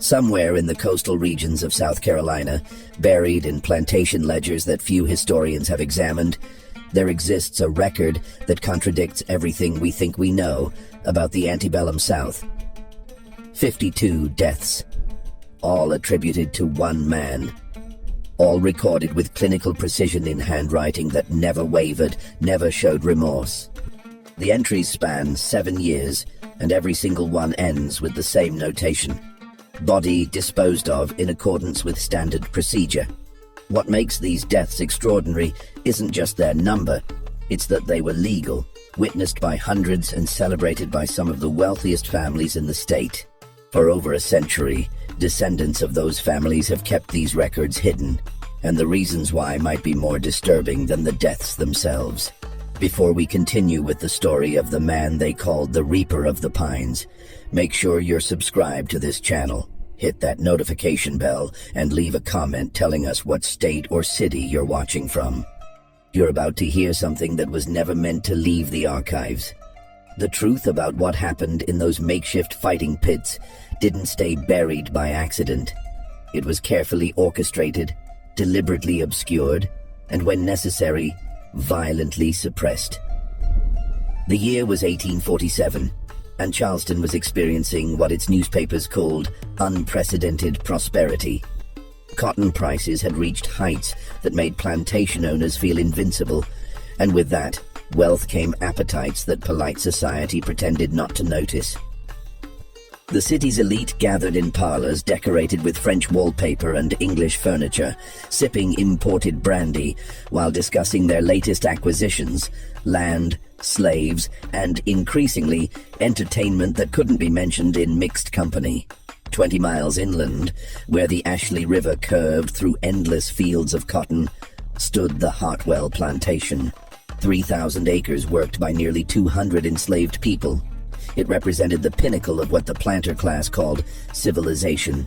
Somewhere in the coastal regions of South Carolina, buried in plantation ledgers that few historians have examined, there exists a record that contradicts everything we think we know about the antebellum South. 52 deaths, all attributed to one man, all recorded with clinical precision in handwriting that never wavered, never showed remorse. The entries span 7 years, and every single one ends with the same notation: body disposed of in accordance with standard procedure. What makes these deaths extraordinary isn't just their number, it's that they were legal, witnessed by hundreds and celebrated by some of the wealthiest families in the state. For over a century, descendants of those families have kept these records hidden, and the reasons why might be more disturbing than the deaths themselves. Before we continue with the story of the man they called the Reaper of the Pines, make sure you're subscribed to this channel, hit that notification bell, and leave a comment telling us what state or city you're watching from. You're about to hear something that was never meant to leave the archives. The truth about what happened in those makeshift fighting pits didn't stay buried by accident. It was carefully orchestrated, deliberately obscured, and when necessary, violently suppressed. The year was 1847, and Charleston was experiencing what its newspapers called unprecedented prosperity. Cotton prices had reached heights that made plantation owners feel invincible, and with that, wealth came appetites that polite society pretended not to notice. The city's elite gathered in parlors decorated with French wallpaper and English furniture, sipping imported brandy while discussing their latest acquisitions: land, slaves, and, increasingly, entertainment that couldn't be mentioned in mixed company. 20 miles inland, where the Ashley River curved through endless fields of cotton, stood the Hartwell Plantation. 3,000 acres worked by nearly 200 enslaved people. It represented the pinnacle of what the planter class called civilization.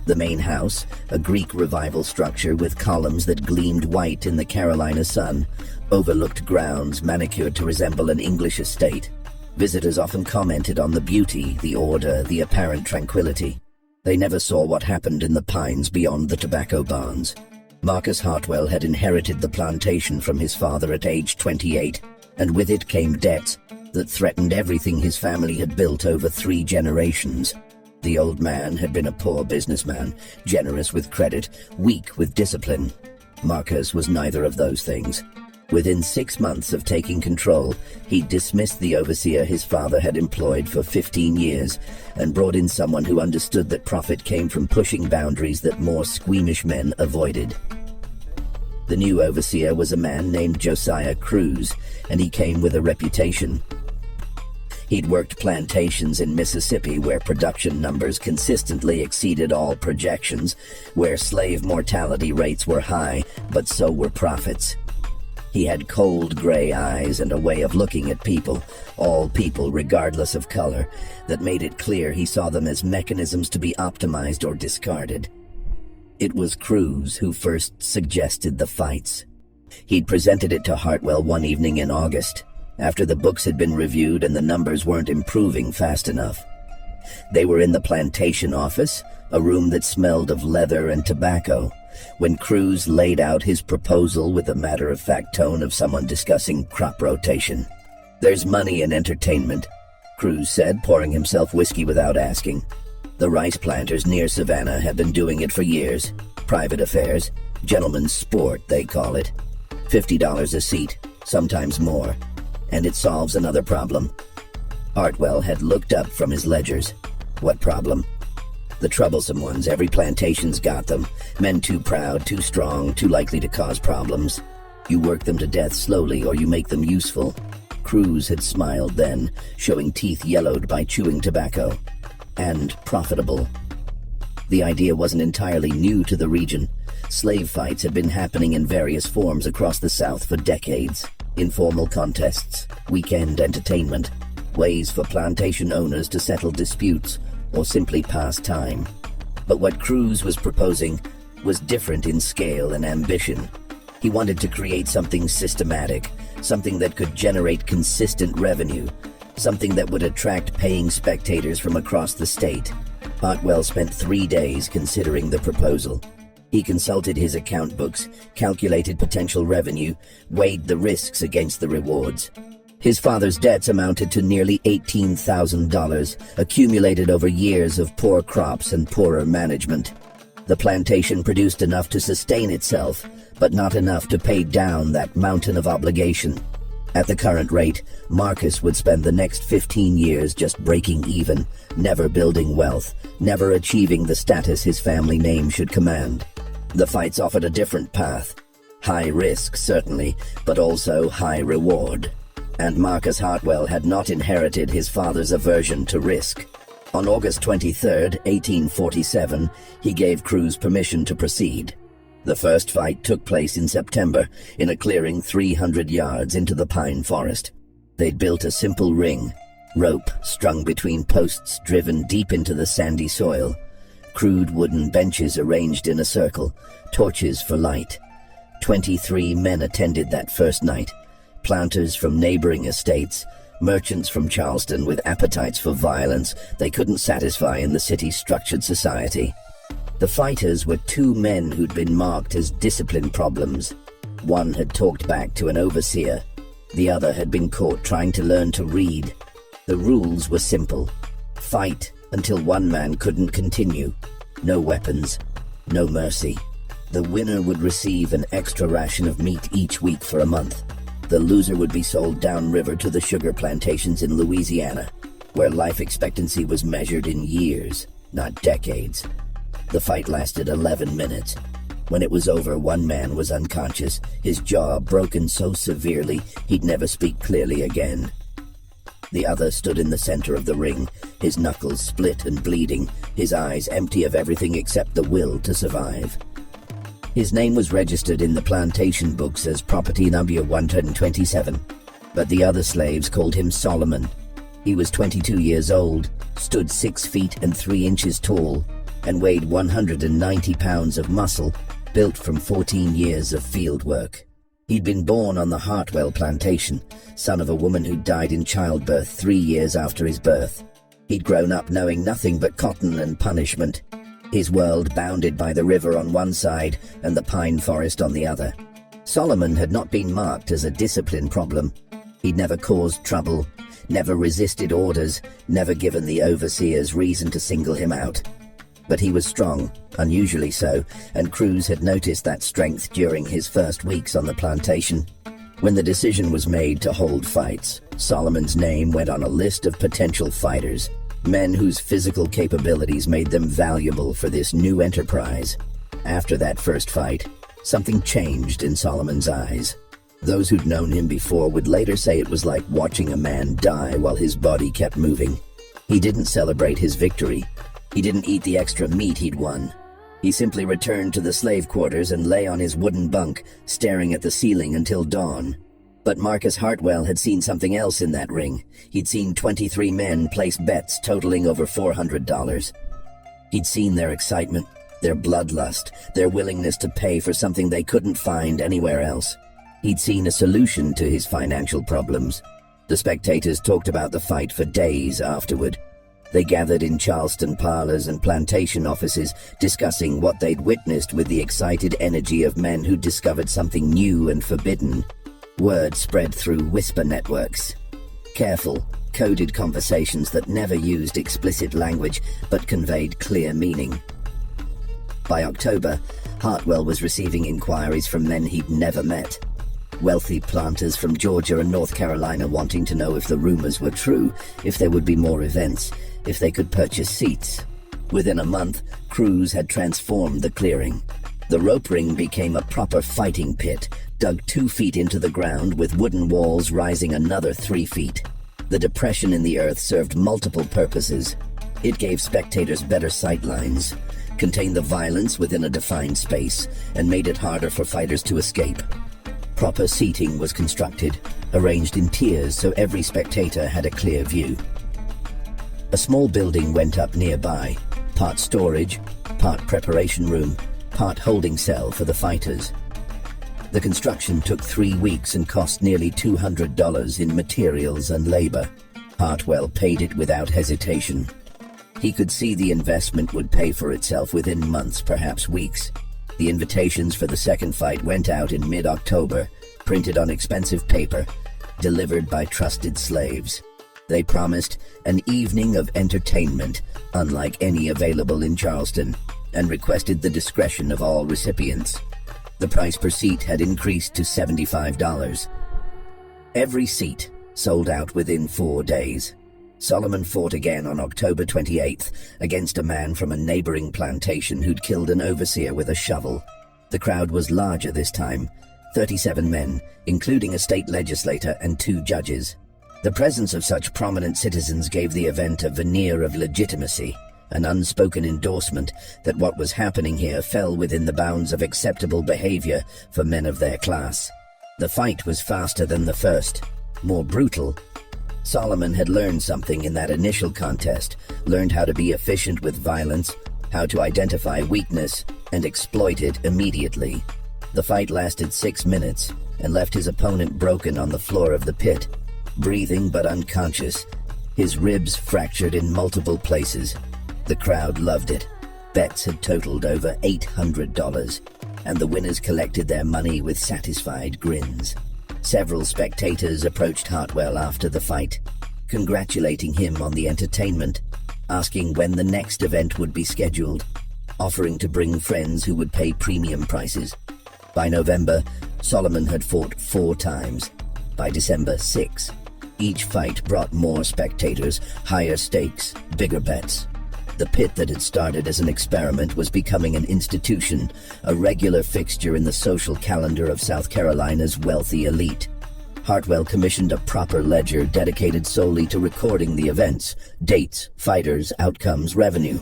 The main house, a Greek revival structure with columns that gleamed white in the Carolina sun, overlooked grounds manicured to resemble an English estate. Visitors often commented on the beauty, the order, the apparent tranquility. They never saw what happened in the pines beyond the tobacco barns. Marcus Hartwell had inherited the plantation from his father at age 28, and with it came debts that threatened everything his family had built over 3 generations. The old man had been a poor businessman, generous with credit, weak with discipline. Marcus was neither of those things. Within 6 months of taking control, he dismissed the overseer his father had employed for 15 years and brought in someone who understood that profit came from pushing boundaries that more squeamish men avoided. The new overseer was a man named Josiah Cruz, and he came with a reputation. He'd worked plantations in Mississippi where production numbers consistently exceeded all projections, where slave mortality rates were high, but so were profits. He had cold gray eyes and a way of looking at people, all people regardless of color, that made it clear he saw them as mechanisms to be optimized or discarded. It was Cruz who first suggested the fights. He'd presented it to Hartwell one evening in August, after the books had been reviewed and the numbers weren't improving fast enough. They were in the plantation office, a room that smelled of leather and tobacco, when Cruz laid out his proposal with the matter-of-fact tone of someone discussing crop rotation. "There's money in entertainment," Cruz said, pouring himself whiskey without asking. "The rice planters near Savannah have been doing it for years. Private affairs, gentlemen's sport, they call it. $50 a seat, sometimes more. And it solves another problem." Hartwell had looked up from his ledgers. What problem? The troublesome ones. Every plantation's got them. Men too proud, too strong, too likely to cause problems. You work them to death slowly, or you make them useful. Cruz had smiled then, showing teeth yellowed by chewing tobacco. And profitable. The idea wasn't entirely new to the region. Slave fights had been happening in various forms across the South for decades. Informal contests, weekend entertainment, ways for plantation owners to settle disputes or simply pass time. But what Cruz was proposing was different in scale and ambition. He wanted to create something systematic, something that could generate consistent revenue, something that would attract paying spectators from across the state. Hartwell spent 3 days considering the proposal. He consulted his account books, calculated potential revenue, weighed the risks against the rewards. His father's debts amounted to nearly $18,000, accumulated over years of poor crops and poorer management. The plantation produced enough to sustain itself, but not enough to pay down that mountain of obligation. At the current rate, Marcus would spend the next 15 years just breaking even, never building wealth, never achieving the status his family name should command. The fights offered a different path. High risk, certainly, but also high reward. And Marcus Hartwell had not inherited his father's aversion to risk. On August 23, 1847, he gave Cruz permission to proceed. The first fight took place in September, in a clearing 300 yards into the pine forest. They'd built a simple ring, rope strung between posts driven deep into the sandy soil, crude wooden benches arranged in a circle, torches for light. 23 men attended that first night. Planters from neighboring estates, merchants from Charleston with appetites for violence they couldn't satisfy in the city's structured society. The fighters were 2 men who'd been marked as discipline problems. One had talked back to an overseer. The other had been caught trying to learn to read. The rules were simple. Fight until one man couldn't continue. No weapons, no mercy. The winner would receive an extra ration of meat each week for a month. The loser would be sold downriver to the sugar plantations in Louisiana, where life expectancy was measured in years, not decades. The fight lasted 11 minutes. When it was over, one man was unconscious, his jaw broken so severely he'd never speak clearly again. The other stood in the center of the ring, his knuckles split and bleeding, his eyes empty of everything except the will to survive. His name was registered in the plantation books as property number 127, but the other slaves called him Solomon. He was 22 years old, stood 6 feet and 3 inches tall, and weighed 190 pounds of muscle, built from 14 years of field work. He'd been born on the Hartwell plantation, son of a woman who died in childbirth 3 years after his birth. He'd grown up knowing nothing but cotton and punishment. His world bounded by the river on one side and the pine forest on the other. Solomon had not been marked as a discipline problem. He'd never caused trouble, never resisted orders, never given the overseers reason to single him out. But he was strong, unusually so, and Cruz had noticed that strength during his first weeks on the plantation. When the decision was made to hold fights, Solomon's name went on a list of potential fighters. Men whose physical capabilities made them valuable for this new enterprise. After that first fight, something changed in Solomon's eyes. Those who'd known him before would later say it was like watching a man die while his body kept moving. He didn't celebrate his victory. He didn't eat the extra meat he'd won. He simply returned to the slave quarters and lay on his wooden bunk, staring at the ceiling until dawn. But Marcus Hartwell had seen something else in that ring. He'd seen 23 men place bets totaling over $400. He'd seen their excitement, their bloodlust, their willingness to pay for something they couldn't find anywhere else. He'd seen a solution to his financial problems. The spectators talked about the fight for days afterward. They gathered in Charleston parlors and plantation offices, discussing what they'd witnessed with the excited energy of men who'd discovered something new and forbidden. Word spread through whisper networks. Careful, coded conversations that never used explicit language but conveyed clear meaning. By October, Hartwell was receiving inquiries from men he'd never met. Wealthy planters from Georgia and North Carolina wanting to know if the rumors were true, if there would be more events, if they could purchase seats. Within a month, Cruz had transformed the clearing. The rope ring became a proper fighting pit, dug 2 feet into the ground with wooden walls rising another 3 feet. The depression in the earth served multiple purposes. It gave spectators better sight lines, contained the violence within a defined space, and made it harder for fighters to escape. Proper seating was constructed, arranged in tiers so every spectator had a clear view. A small building went up nearby, part storage, part preparation room, part holding cell for the fighters. The construction took 3 weeks and cost nearly $200 in materials and labor. Hartwell paid it without hesitation. He could see the investment would pay for itself within months, perhaps weeks. The invitations for the second fight went out in mid-October, printed on expensive paper, delivered by trusted slaves. They promised an evening of entertainment unlike any available in Charleston, and requested the discretion of all recipients. The price per seat had increased to $75. Every seat sold out within 4 days. Solomon fought again on October 28th against a man from a neighboring plantation who'd killed an overseer with a shovel. The crowd was larger this time, 37 men, including a state legislator and 2 judges. The presence of such prominent citizens gave the event a veneer of legitimacy, an unspoken endorsement that what was happening here fell within the bounds of acceptable behavior for men of their class. The fight was faster than the first, more brutal. Solomon had learned something in that initial contest, learned how to be efficient with violence, how to identify weakness, and exploit it immediately. The fight lasted 6 minutes and left his opponent broken on the floor of the pit, breathing but unconscious, his ribs fractured in multiple places. The crowd loved it. Bets had totaled over $800, and the winners collected their money with satisfied grins. Several spectators approached Hartwell after the fight, congratulating him on the entertainment, asking when the next event would be scheduled, offering to bring friends who would pay premium prices. By November, Solomon had fought 4 times. By December, 6. Each fight brought more spectators, higher stakes, bigger bets. The pit that had started as an experiment was becoming an institution, a regular fixture in the social calendar of South Carolina's wealthy elite. Hartwell commissioned a proper ledger dedicated solely to recording the events, dates, fighters, outcomes, revenue.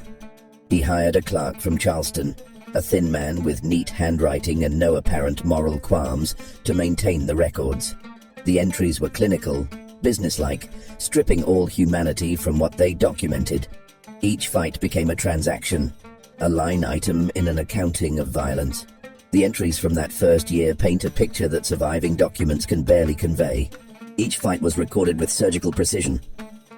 He hired a clerk from Charleston, a thin man with neat handwriting and no apparent moral qualms, to maintain the records. The entries were clinical, businesslike, stripping all humanity from what they documented. Each fight became a transaction, a line item in an accounting of violence. The entries from that first year paint a picture that surviving documents can barely convey. Each fight was recorded with surgical precision.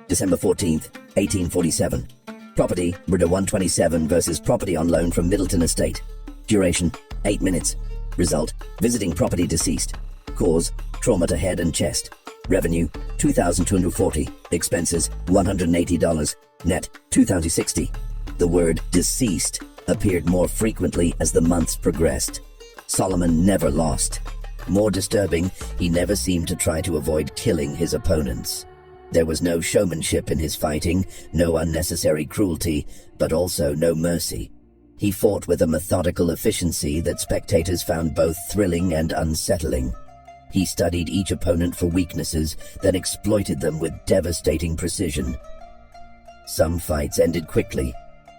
December 14th, 1847. Property, Brida 127 versus property on loan from Middleton Estate. Duration, 8 minutes. Result, visiting property deceased. Cause, trauma to head and chest. Revenue, $2,240. Expenses, $180. Net, $2,060. The word deceased appeared more frequently as the months progressed. Solomon never lost. More disturbing, he never seemed to try to avoid killing his opponents. There was no showmanship in his fighting, no unnecessary cruelty, but also no mercy. He fought with a methodical efficiency that spectators found both thrilling and unsettling. He studied each opponent for weaknesses, then exploited them with devastating precision. Some fights ended quickly,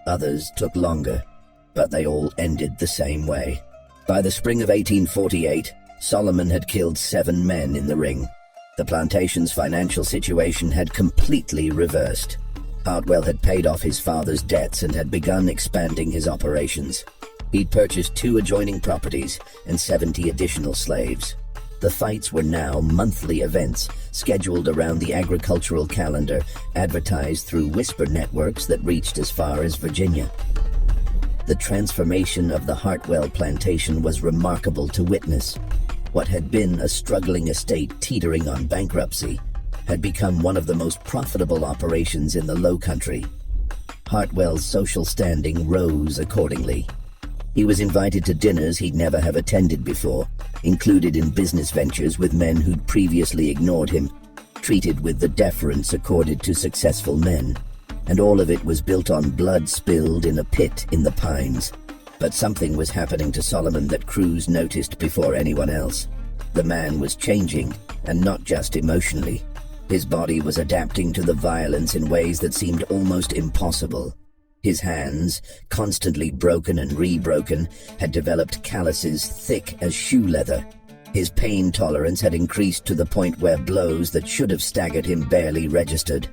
others took longer, but they all ended the same way. By the spring of 1848, Solomon had killed 7 men in the ring. The plantation's financial situation had completely reversed. Hartwell had paid off his father's debts and had begun expanding his operations. He'd purchased 2 adjoining properties and 70 additional slaves. The fights were now monthly events, scheduled around the agricultural calendar, advertised through whisper networks that reached as far as Virginia. The transformation of the Hartwell plantation was remarkable to witness. What had been a struggling estate teetering on bankruptcy had become one of the most profitable operations in the Low Country. Hartwell's social standing rose accordingly. He was invited to dinners he'd never have attended before, included in business ventures with men who'd previously ignored him, treated with the deference accorded to successful men. And all of it was built on blood spilled in a pit in the pines. But something was happening to Solomon that Cruz noticed before anyone else. The man was changing, and not just emotionally. His body was adapting to the violence in ways that seemed almost impossible. His hands, constantly broken and re-broken, had developed calluses thick as shoe leather. His pain tolerance had increased to the point where blows that should have staggered him barely registered.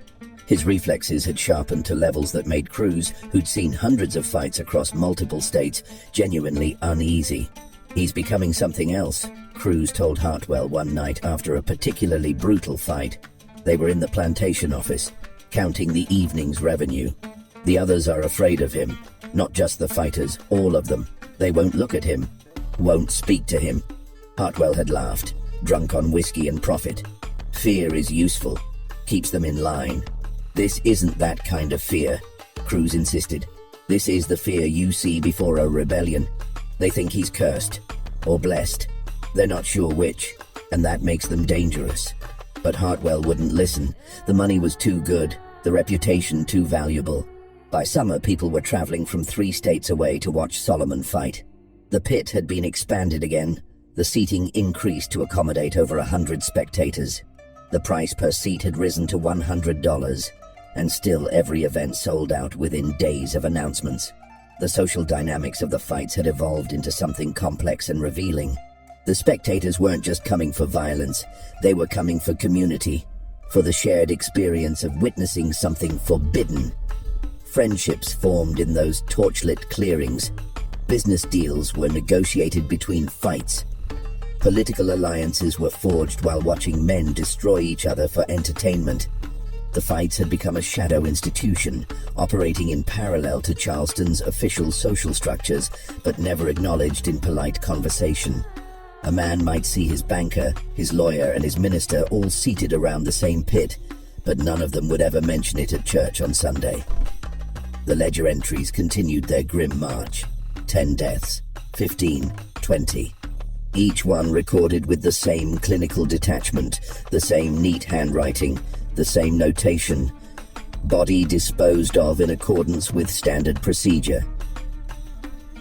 His reflexes had sharpened to levels that made Cruz, who'd seen hundreds of fights across multiple states, genuinely uneasy. "He's becoming something else," Cruz told Hartwell one night after a particularly brutal fight. They were in the plantation office, counting the evening's revenue. The others are afraid of him. Not just the fighters, all of them. They won't look at him, won't speak to him. Hartwell had laughed, drunk on whiskey and profit. Fear is useful, keeps them in line. This isn't that kind of fear, Cruz insisted. This is the fear you see before a rebellion. They think he's cursed, or blessed. They're not sure which, and that makes them dangerous. But Hartwell wouldn't listen. The money was too good, the reputation too valuable. By summer, people were traveling from 3 states away to watch Solomon fight. The pit had been expanded again. The seating increased to accommodate over 100 spectators. The price per seat had risen to $100, and still every event sold out within days of announcements. The social dynamics of the fights had evolved into something complex and revealing. The spectators weren't just coming for violence, they were coming for community, for the shared experience of witnessing something forbidden. Friendships formed in those torchlit clearings. Business deals were negotiated between fights. Political alliances were forged while watching men destroy each other for entertainment. The fights had become a shadow institution, operating in parallel to Charleston's official social structures, but never acknowledged in polite conversation. A man might see his banker, his lawyer, and his minister all seated around the same pit, but none of them would ever mention it at church on Sunday. The ledger entries continued their grim march. 10 deaths, 15, 20. Each one recorded with the same clinical detachment, the same neat handwriting, the same notation. Body disposed of in accordance with standard procedure.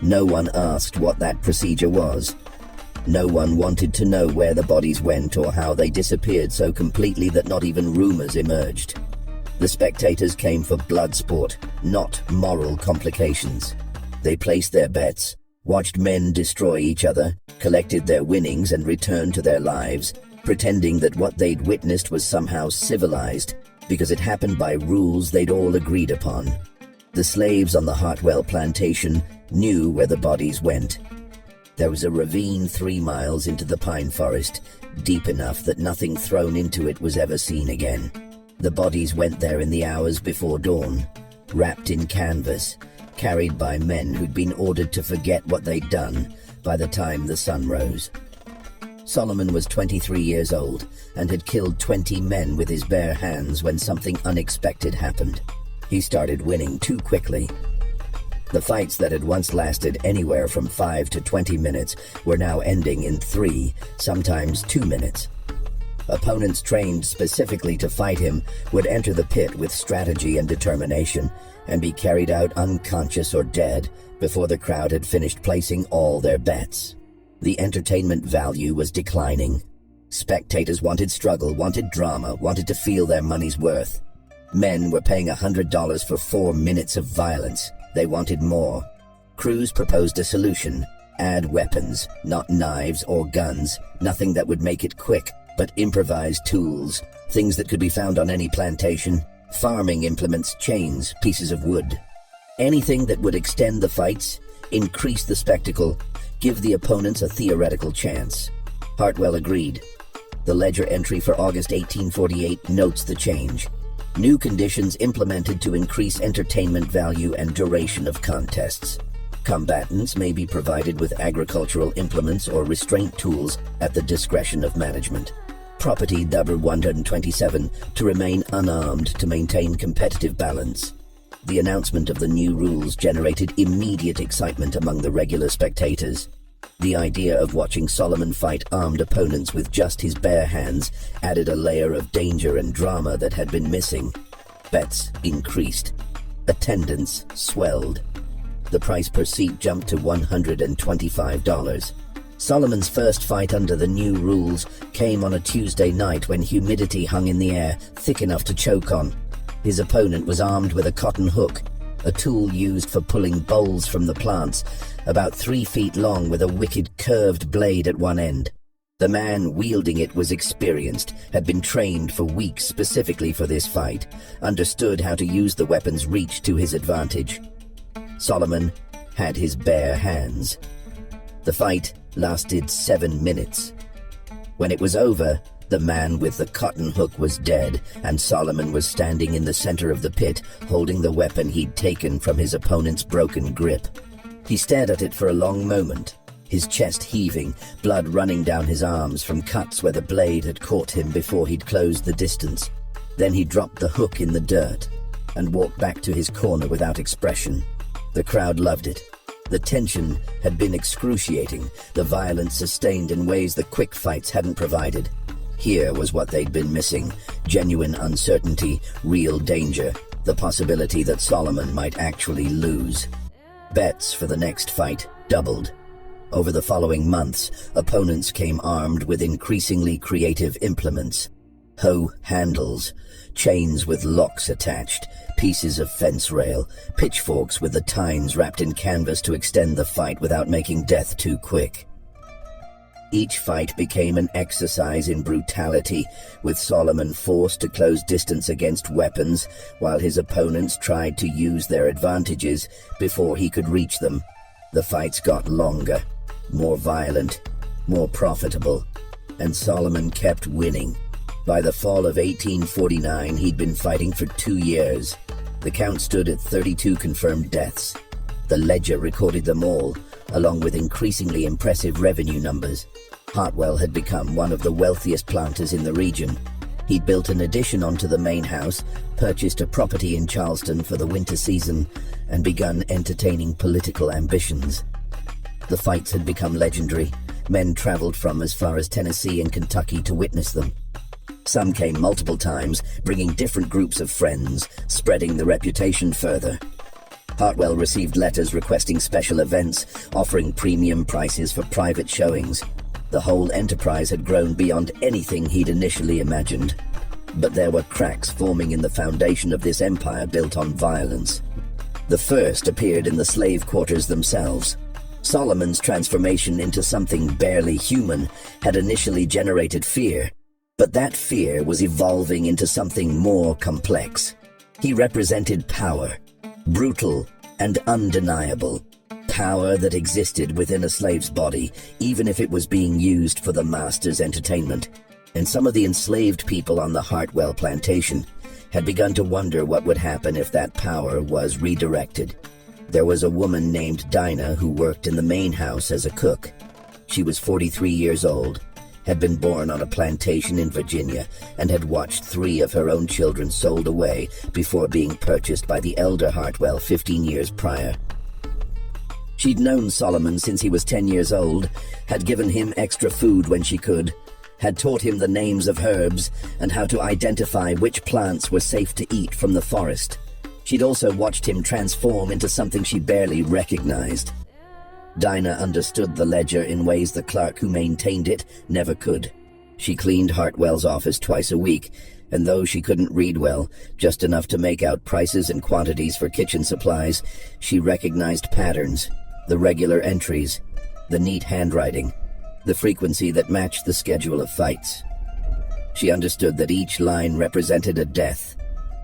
No one asked what that procedure was. No one wanted to know where the bodies went or how they disappeared so completely that not even rumors emerged. The spectators came for blood sport, not moral complications. They placed their bets, watched men destroy each other, collected their winnings and returned to their lives, pretending that what they'd witnessed was somehow civilized because it happened by rules they'd all agreed upon. The slaves on the Hartwell plantation knew where the bodies went. There was a ravine 3 miles into the pine forest, deep enough that nothing thrown into it was ever seen again. The bodies went there in the hours before dawn, wrapped in canvas, carried by men who'd been ordered to forget what they'd done by the time the sun rose. Solomon was 23 years old and had killed 20 men with his bare hands when something unexpected happened. He started winning too quickly. The fights that had once lasted anywhere from 5 to 20 minutes were now ending in 3, sometimes 2 minutes. Opponents trained specifically to fight him would enter the pit with strategy and determination and be carried out unconscious or dead before the crowd had finished placing all their bets. The entertainment value was declining. Spectators wanted struggle, wanted drama, wanted to feel their money's worth. Men were paying $100 for 4 minutes of violence. They wanted more. Cruz proposed a solution. Add weapons, not knives or guns, nothing that would make it quick, but improvised tools, things that could be found on any plantation, farming implements, chains, pieces of wood. Anything that would extend the fights, increase the spectacle, give the opponents a theoretical chance. Hartwell agreed. The ledger entry for August 1848 notes the change. New conditions implemented to increase entertainment value and duration of contests. Combatants may be provided with agricultural implements or restraint tools at the discretion of management. Property number 127 to remain unarmed to maintain competitive balance. The announcement of the new rules generated immediate excitement among the regular spectators. The idea of watching Solomon fight armed opponents with just his bare hands added a layer of danger and drama that had been missing. Bets increased. Attendance swelled. The price per seat jumped to $125. Solomon's first fight under the new rules came on a Tuesday night when humidity hung in the air, thick enough to choke on. His opponent was armed with a cotton hook, a tool used for pulling bowls from the plants, about 3 feet long with a wicked curved blade at one end. The man wielding it was experienced, had been trained for weeks specifically for this fight, understood how to use the weapon's reach to his advantage. Solomon had his bare hands. The fight lasted 7 minutes. When it was over, The man with the cotton hook was dead, and Solomon was standing in the center of the pit, holding the weapon he'd taken from his opponent's broken grip. He stared at it for a long moment, his chest heaving, blood running down his arms from cuts where the blade had caught him before he'd closed the distance. Then he dropped the hook in the dirt and walked back to his corner without expression. The crowd loved it. The tension had been excruciating, the violence sustained in ways the quick fights hadn't provided. Here was what they'd been missing: genuine uncertainty, real danger, the possibility that Solomon might actually lose. Bets for the next fight doubled. Over the following months, opponents came armed with increasingly creative implements. Hoe handles, chains with locks attached, pieces of fence rail, pitchforks with the tines wrapped in canvas to extend the fight without making death too quick. Each fight became an exercise in brutality, with Solomon forced to close distance against weapons, while his opponents tried to use their advantages before he could reach them. The fights got longer, more violent, more profitable, and Solomon kept winning. By the fall of 1849, he'd been fighting for 2 years. The count stood at 32 confirmed deaths. The ledger recorded them all, along with increasingly impressive revenue numbers. Hartwell had become one of the wealthiest planters in the region. He'd built an addition onto the main house, purchased a property in Charleston for the winter season, and begun entertaining political ambitions. The fights had become legendary. Men traveled from as far as Tennessee and Kentucky to witness them. Some came multiple times, bringing different groups of friends, spreading the reputation further. Hartwell received letters requesting special events, offering premium prices for private showings. The whole enterprise had grown beyond anything he'd initially imagined. But there were cracks forming in the foundation of this empire built on violence. The first appeared in the slave quarters themselves. Solomon's transformation into something barely human had initially generated fear, but that fear was evolving into something more complex. He represented power, brutal and undeniable. Power that existed within a slave's body, even if it was being used for the master's entertainment. And some of the enslaved people on the Hartwell plantation had begun to wonder what would happen if that power was redirected. There was a woman named Dinah who worked in the main house as a cook. She was 43 years old, had been born on a plantation in Virginia, and had watched 3 of her own children sold away before being purchased by the elder Hartwell 15 years prior. She'd known Solomon since he was 10 years old, had given him extra food when she could, had taught him the names of herbs and how to identify which plants were safe to eat from the forest. She'd also watched him transform into something she barely recognized. Dinah understood the ledger in ways the clerk who maintained it never could. She cleaned Hartwell's office twice a week, and though she couldn't read well, just enough to make out prices and quantities for kitchen supplies, she recognized patterns. The regular entries, the neat handwriting, the frequency that matched the schedule of fights. She understood that each line represented a death,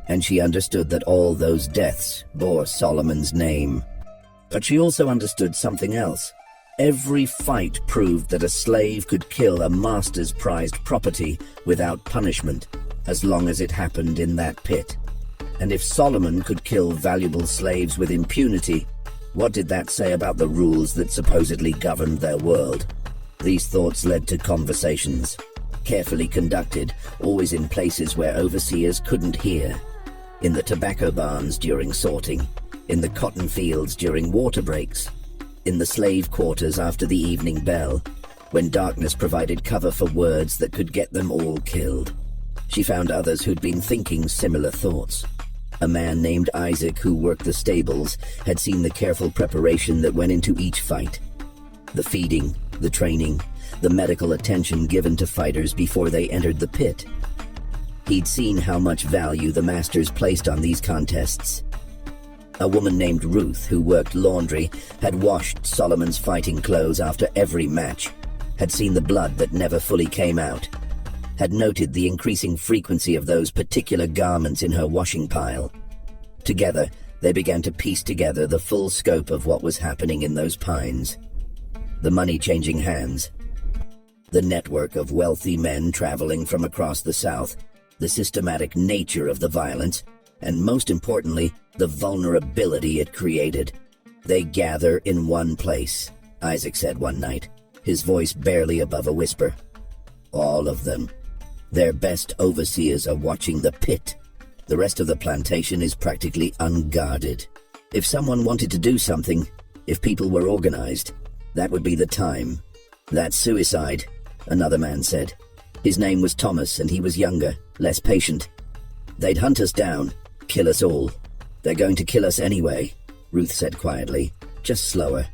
and she understood that all those deaths bore Solomon's name. But she also understood something else. Every fight proved that a slave could kill a master's prized property without punishment, as long as it happened in that pit. And if Solomon could kill valuable slaves with impunity, what did that say about the rules that supposedly governed their world? These thoughts led to conversations, carefully conducted, always in places where overseers couldn't hear. In the tobacco barns during sorting, in the cotton fields during water breaks, in the slave quarters after the evening bell, when darkness provided cover for words that could get them all killed. She found others who'd been thinking similar thoughts. A man named Isaac who worked the stables had seen the careful preparation that went into each fight. The feeding, the training, the medical attention given to fighters before they entered the pit. He'd seen how much value the masters placed on these contests. A woman named Ruth, who worked laundry, had washed Solomon's fighting clothes after every match, had seen the blood that never fully came out, had noted the increasing frequency of those particular garments in her washing pile. Together, they began to piece together the full scope of what was happening in those pines. The money changing hands. The network of wealthy men traveling from across the South, the systematic nature of the violence, and most importantly, the vulnerability it created. "They gather in one place," Isaac said one night, his voice barely above a whisper. "All of them. Their best overseers are watching the pit. The rest of the plantation is practically unguarded. If someone wanted to do something, if people were organized, that would be the time." "That's suicide," another man said. His name was Thomas, and he was younger, less patient. "They'd hunt us down, kill us all. They're going to kill us anyway," Ruth said quietly, just slower.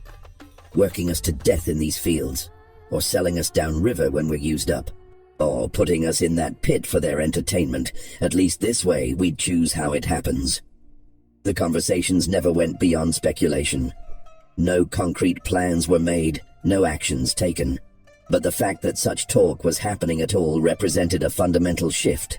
"Working us to death in these fields, or selling us downriver when we're used up, or putting us in that pit for their entertainment. At least this way we'd choose how it happens." The conversations never went beyond speculation. No concrete plans were made, no actions taken. But the fact that such talk was happening at all represented a fundamental shift.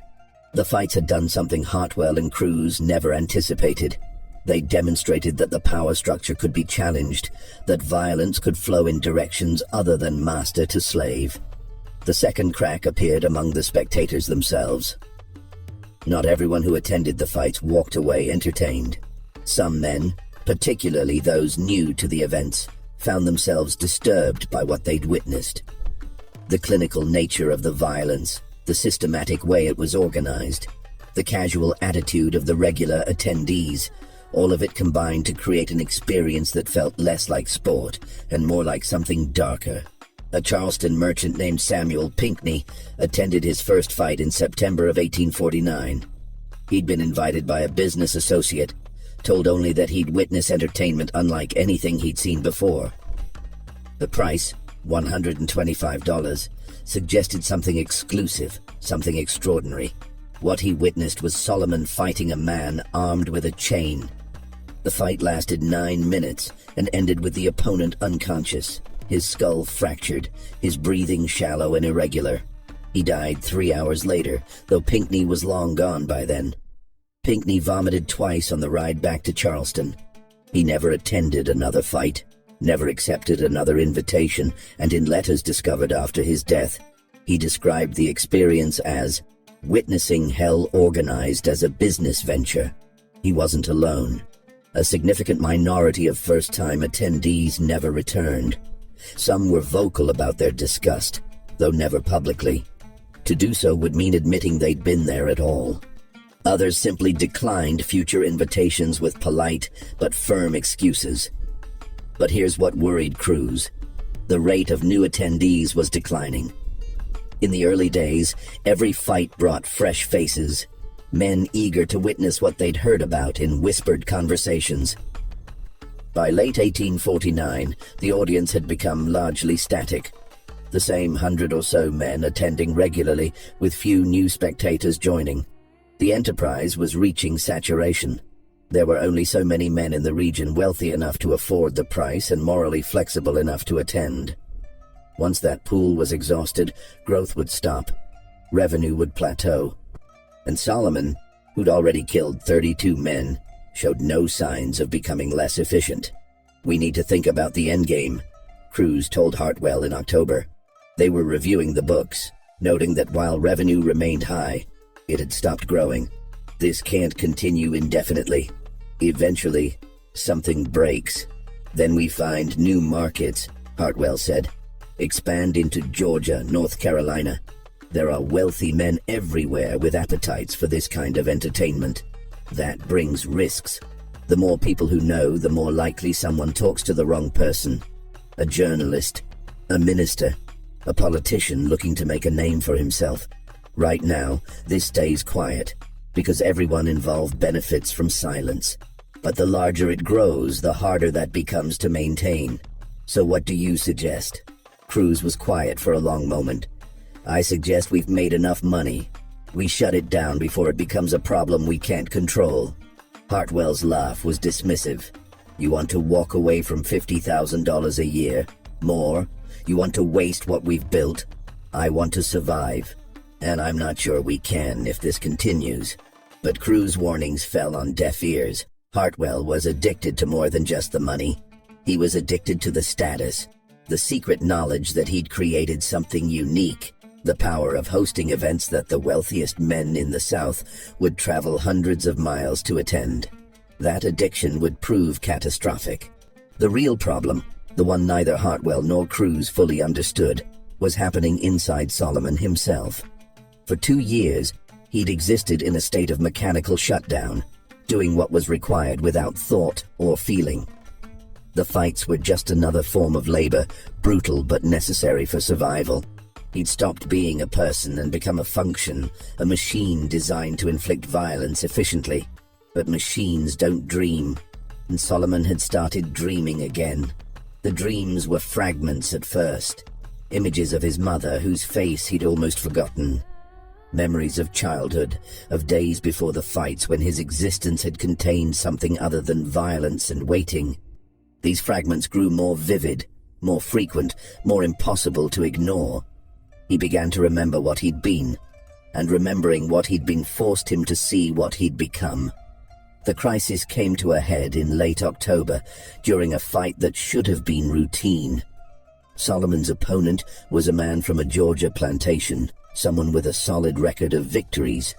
The fights had done something Hartwell and Cruz never anticipated. They demonstrated that the power structure could be challenged, that violence could flow in directions other than master to slave. The second crack appeared among the spectators themselves. Not everyone who attended the fights walked away entertained. Some men, particularly those new to the events, found themselves disturbed by what they'd witnessed. The clinical nature of the violence, the systematic way it was organized, the casual attitude of the regular attendees, all of it combined to create an experience that felt less like sport and more like something darker. A Charleston merchant named Samuel Pinckney attended his first fight in September of 1849. He'd been invited by a business associate, told only that he'd witness entertainment unlike anything he'd seen before. The price, $125, suggested something exclusive, something extraordinary. What he witnessed was Solomon fighting a man armed with a chain. The fight lasted 9 minutes and ended with the opponent unconscious, his skull fractured, his breathing shallow and irregular. He died 3 hours later, though Pinckney was long gone by then. Pinckney vomited twice on the ride back to Charleston. He never attended another fight, never accepted another invitation, and in letters discovered after his death, he described the experience as witnessing hell organized as a business venture. He wasn't alone. A significant minority of first-time attendees never returned. Some were vocal about their disgust, though never publicly. To do so would mean admitting they'd been there at all. Others simply declined future invitations with polite but firm excuses. But here's what worried Cruz. The rate of new attendees was declining. In the early days, every fight brought fresh faces, men eager to witness what they'd heard about in whispered conversations. By late 1849, the audience had become largely static. The same 100 or so men attending regularly, with few new spectators joining. The enterprise was reaching saturation. There were only so many men in the region wealthy enough to afford the price and morally flexible enough to attend. Once that pool was exhausted, growth would stop. Revenue would plateau. And Solomon, who'd already killed 32 men, showed no signs of becoming less efficient. "We need to think about the endgame," Cruz told Hartwell in October. They were reviewing the books, noting that while revenue remained high, it had stopped growing. "This can't continue indefinitely. Eventually, something breaks. Then we find new markets," Hartwell said. "Expand into Georgia, North Carolina. There are wealthy men everywhere with appetites for this kind of entertainment. That brings risks. The more people who know, the more likely someone talks to the wrong person. A journalist, a minister, a politician looking to make a name for himself. Right now, this stays quiet, because everyone involved benefits from silence. But the larger it grows, the harder that becomes to maintain. So what do you suggest?" Cruz was quiet for a long moment. "I suggest we've made enough money. We shut it down before it becomes a problem we can't control." Hartwell's laugh was dismissive. "You want to walk away from $50,000 a year? More? You want to waste what we've built? I want to survive. And I'm not sure we can if this continues." But Cruz's warnings fell on deaf ears. Hartwell was addicted to more than just the money. He was addicted to the status. The secret knowledge that he'd created something unique, the power of hosting events that the wealthiest men in the South would travel hundreds of miles to attend. That addiction would prove catastrophic. The real problem, the one neither Hartwell nor Cruz fully understood, was happening inside Solomon himself. For 2 years, he'd existed in a state of mechanical shutdown, doing what was required without thought or feeling. The fights were just another form of labor, brutal but necessary for survival. He'd stopped being a person and become a function, a machine designed to inflict violence efficiently. But machines don't dream, and Solomon had started dreaming again. The dreams were fragments at first, images of his mother whose face he'd almost forgotten. Memories of childhood, of days before the fights when his existence had contained something other than violence and waiting. These fragments grew more vivid, more frequent, more impossible to ignore. He began to remember what he'd been, and remembering what he'd been forced him to see what he'd become. The crisis came to a head in late October, during a fight that should have been routine. Solomon's opponent was a man from a Georgia plantation, someone with a solid record of victories.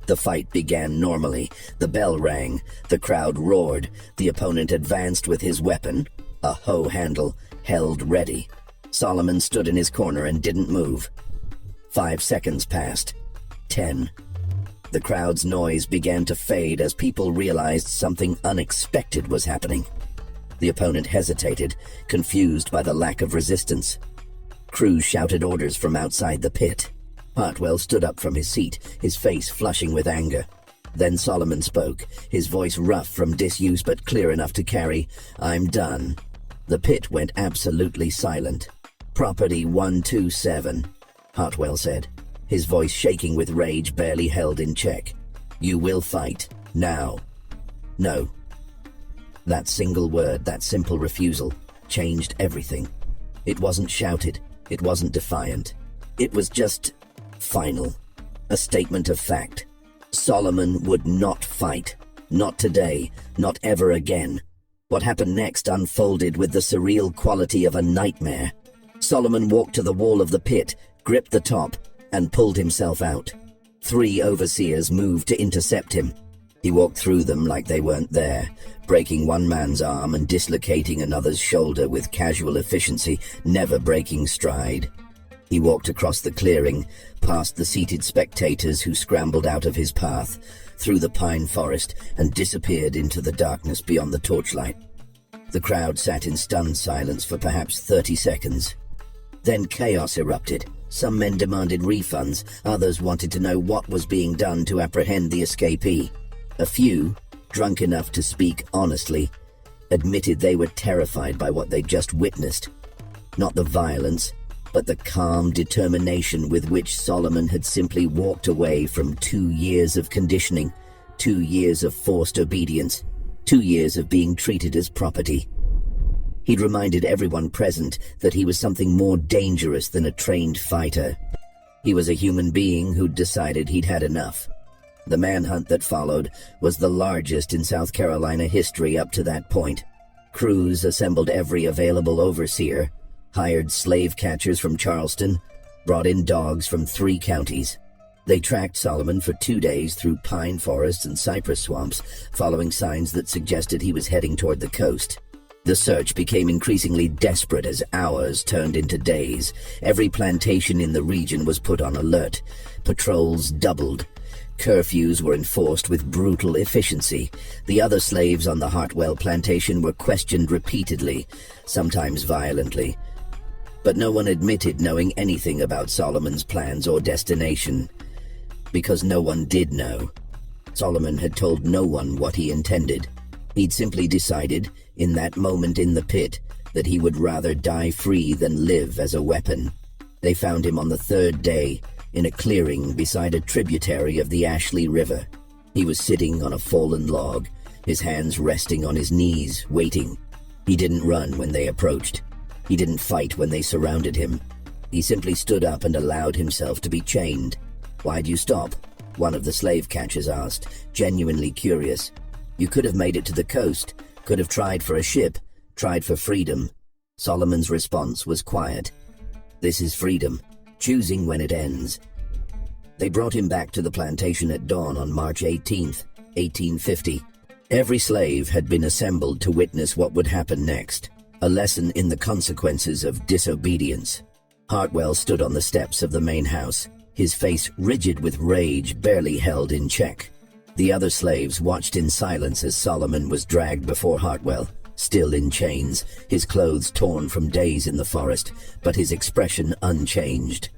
The fight began normally. The bell rang, the crowd roared, the opponent advanced with his weapon, a hoe handle, held ready. Solomon stood in his corner and didn't move. 5 seconds passed. 10. The crowd's noise began to fade as people realized something unexpected was happening. The opponent hesitated, confused by the lack of resistance. Cruz shouted orders from outside the pit. Hartwell stood up from his seat, his face flushing with anger. Then Solomon spoke, his voice rough from disuse but clear enough to carry, "I'm done." The pit went absolutely silent. "Property 127, Hartwell said, his voice shaking with rage barely held in check. "You will fight, now." "No." That single word, that simple refusal, changed everything. It wasn't shouted, it wasn't defiant. It was just final, a statement of fact. Solomon would not fight. Not today, not ever again. What happened next unfolded with the surreal quality of a nightmare. Solomon walked to the wall of the pit, gripped the top, and pulled himself out. 3 overseers moved to intercept him. He walked through them like they weren't there, breaking one man's arm and dislocating another's shoulder with casual efficiency, never breaking stride. He walked across the clearing, past the seated spectators who scrambled out of his path, through the pine forest, and disappeared into the darkness beyond the torchlight. The crowd sat in stunned silence for perhaps 30 seconds. Then chaos erupted. Some men demanded refunds, others wanted to know what was being done to apprehend the escapee. A few, drunk enough to speak honestly, admitted they were terrified by what they'd just witnessed. Not the violence, but the calm determination with which Solomon had simply walked away from 2 years of conditioning, 2 years of forced obedience, 2 years of being treated as property. He'd reminded everyone present that he was something more dangerous than a trained fighter. He was a human being who'd decided he'd had enough. The manhunt that followed was the largest in South Carolina history up to that point. Cruz assembled every available overseer, hired slave catchers from Charleston, brought in dogs from 3 counties. They tracked Solomon for 2 days through pine forests and cypress swamps, following signs that suggested he was heading toward the coast. The search became increasingly desperate as hours turned into days. Every plantation in the region was put on alert. Patrols doubled. Curfews were enforced with brutal efficiency. The other slaves on the Hartwell plantation were questioned repeatedly, sometimes violently. But no one admitted knowing anything about Solomon's plans or destination, because no one did know. Solomon had told no one what he intended. He'd simply decided, in that moment in the pit, that he would rather die free than live as a weapon. They found him on the 3rd day, in a clearing beside a tributary of the Ashley River. He was sitting on a fallen log, his hands resting on his knees, waiting. He didn't run when they approached. He didn't fight when they surrounded him. He simply stood up and allowed himself to be chained. "Why'd you stop?" one of the slave catchers asked, genuinely curious. "You could have made it to the coast, could have tried for a ship, tried for freedom." Solomon's response was quiet. This is freedom, choosing when it ends. They brought him back to the plantation at dawn on March 18th, 1850. Every slave had been assembled to witness what would happen next, a lesson in the consequences of disobedience. Hartwell stood on the steps of the main house, his face rigid with rage barely held in check. The other slaves watched in silence as Solomon was dragged before Hartwell, still in chains, his clothes torn from days in the forest, but his expression unchanged.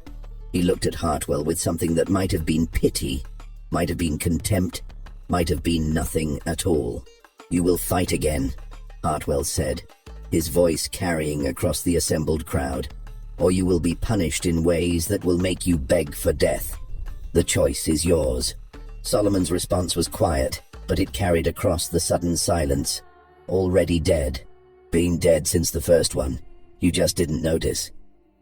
He looked at Hartwell with something that might have been pity, might have been contempt, might have been nothing at all. "You will fight again," Hartwell said, his voice carrying across the assembled crowd, "or you will be punished in ways that will make you beg for death. The choice is yours." Solomon's response was quiet, but it carried across the sudden silence. Already dead. Been dead since the first one. You just didn't notice.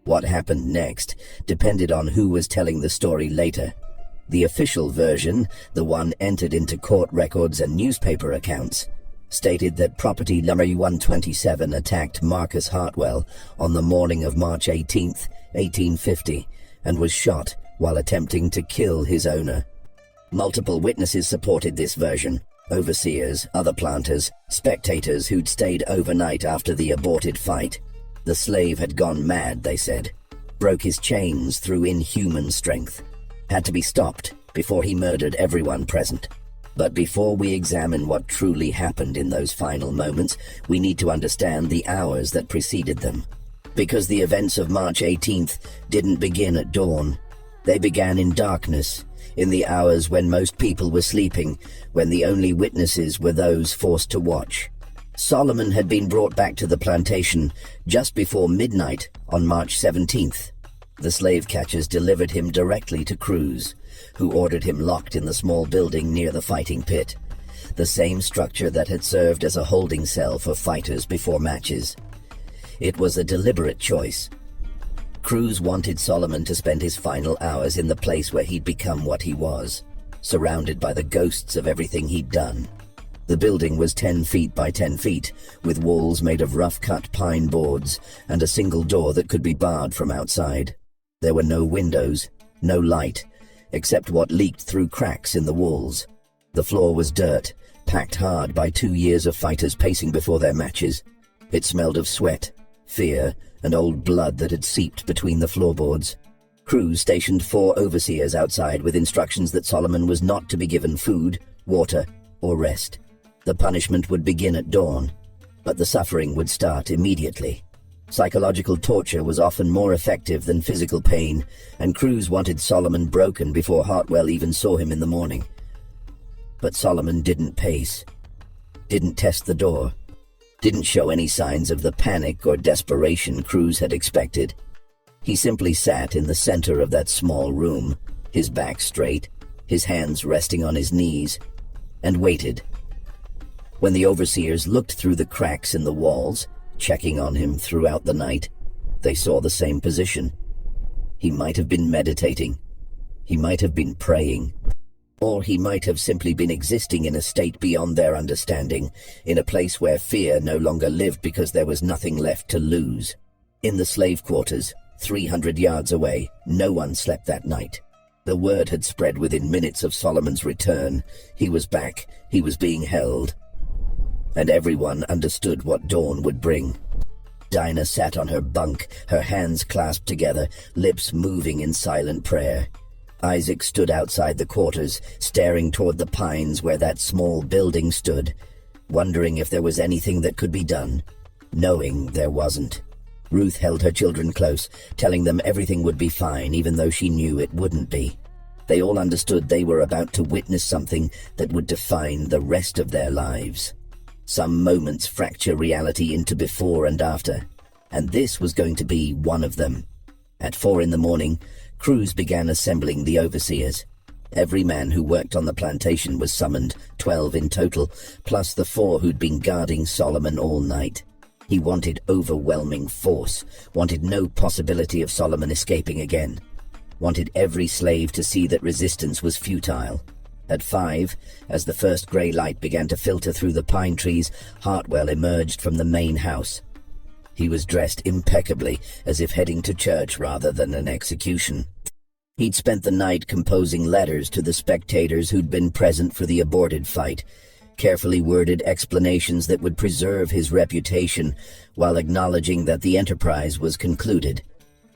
What happened next depended on who was telling the story later. The official version, the one entered into court records and newspaper accounts, stated that property number 127 attacked Marcus Hartwell on the morning of March 18th, 1850, and was shot while attempting to kill his owner. Multiple witnesses supported this version. Overseers, other planters, spectators who'd stayed overnight after the aborted fight. The slave had gone mad, they said. Broke his chains through inhuman strength. Had to be stopped before he murdered everyone present. But before we examine what truly happened in those final moments, we need to understand the hours that preceded them. Because the events of March 18th didn't begin at dawn. They began in darkness, in the hours when most people were sleeping, when the only witnesses were those forced to watch. Solomon had been brought back to the plantation just before midnight on March 17th. The slave catchers delivered him directly to Cruz, who ordered him locked in the small building near the fighting pit, the same structure that had served as a holding cell for fighters before matches. It was a deliberate choice. Cruz wanted Solomon to spend his final hours in the place where he'd become what he was, surrounded by the ghosts of everything he'd done. The building was 10 feet by 10 feet, with walls made of rough-cut pine boards and a single door that could be barred from outside. There were no windows, no light, except what leaked through cracks in the walls. The floor was dirt, packed hard by 2 years of fighters pacing before their matches. It smelled of sweat, fear, and old blood that had seeped between the floorboards. Cruz stationed 4 overseers outside with instructions that Solomon was not to be given food, water, or rest. The punishment would begin at dawn, but the suffering would start immediately. Psychological torture was often more effective than physical pain, and Cruz wanted Solomon broken before Hartwell even saw him in the morning. But Solomon didn't pace, didn't test the door, didn't show any signs of the panic or desperation Cruz had expected. He simply sat in the center of that small room, his back straight, his hands resting on his knees, and waited. When the overseers looked through the cracks in the walls, checking on him throughout the night, they saw the same position. He might have been meditating. He might have been praying. Or he might have simply been existing in a state beyond their understanding, in a place where fear no longer lived because there was nothing left to lose. In the slave quarters, 300 yards away, no one slept that night. The word had spread within minutes of Solomon's return. He was back. He was being held. And everyone understood what dawn would bring. Dinah sat on her bunk, her hands clasped together, lips moving in silent prayer. Isaac stood outside the quarters, staring toward the pines where that small building stood, wondering if there was anything that could be done, knowing there wasn't. Ruth held her children close, telling them everything would be fine, even though she knew it wouldn't be. They all understood they were about to witness something that would define the rest of their lives. Some moments fracture reality into before and after, and this was going to be one of them. At 4 a.m, Cruz began assembling the overseers. Every man who worked on the plantation was summoned, 12 in total, plus the 4 who'd been guarding Solomon all night. He wanted overwhelming force, wanted no possibility of Solomon escaping again, wanted every slave to see that resistance was futile. At 5, as the first grey light began to filter through the pine trees, Hartwell emerged from the main house. He was dressed impeccably, as if heading to church rather than an execution. He'd spent the night composing letters to the spectators who'd been present for the aborted fight, carefully worded explanations that would preserve his reputation while acknowledging that the enterprise was concluded.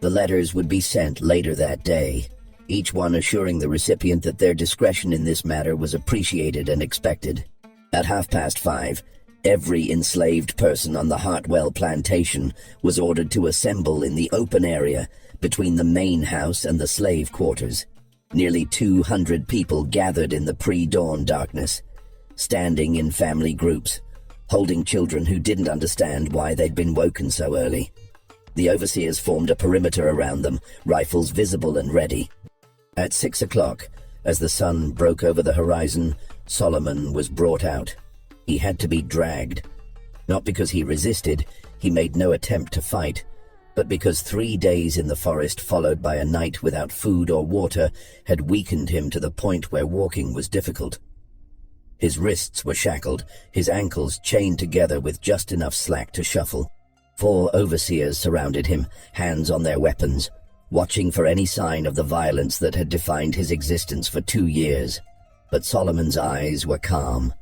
The letters would be sent later that day, each one assuring the recipient that their discretion in this matter was appreciated and expected. At 5:30, every enslaved person on the Hartwell plantation was ordered to assemble in the open area between the main house and the slave quarters. Nearly 200 people gathered in the pre-dawn darkness, standing in family groups, holding children who didn't understand why they'd been woken so early. The overseers formed a perimeter around them, rifles visible and ready. At 6 o'clock, as the sun broke over the horizon, Solomon was brought out. He had to be dragged. Not because he resisted, he made no attempt to fight, but because 3 days in the forest followed by a night without food or water had weakened him to the point where walking was difficult. His wrists were shackled, his ankles chained together with just enough slack to shuffle. 4 overseers surrounded him, hands on their weapons, watching for any sign of the violence that had defined his existence for 2 years. But Solomon's eyes were calm,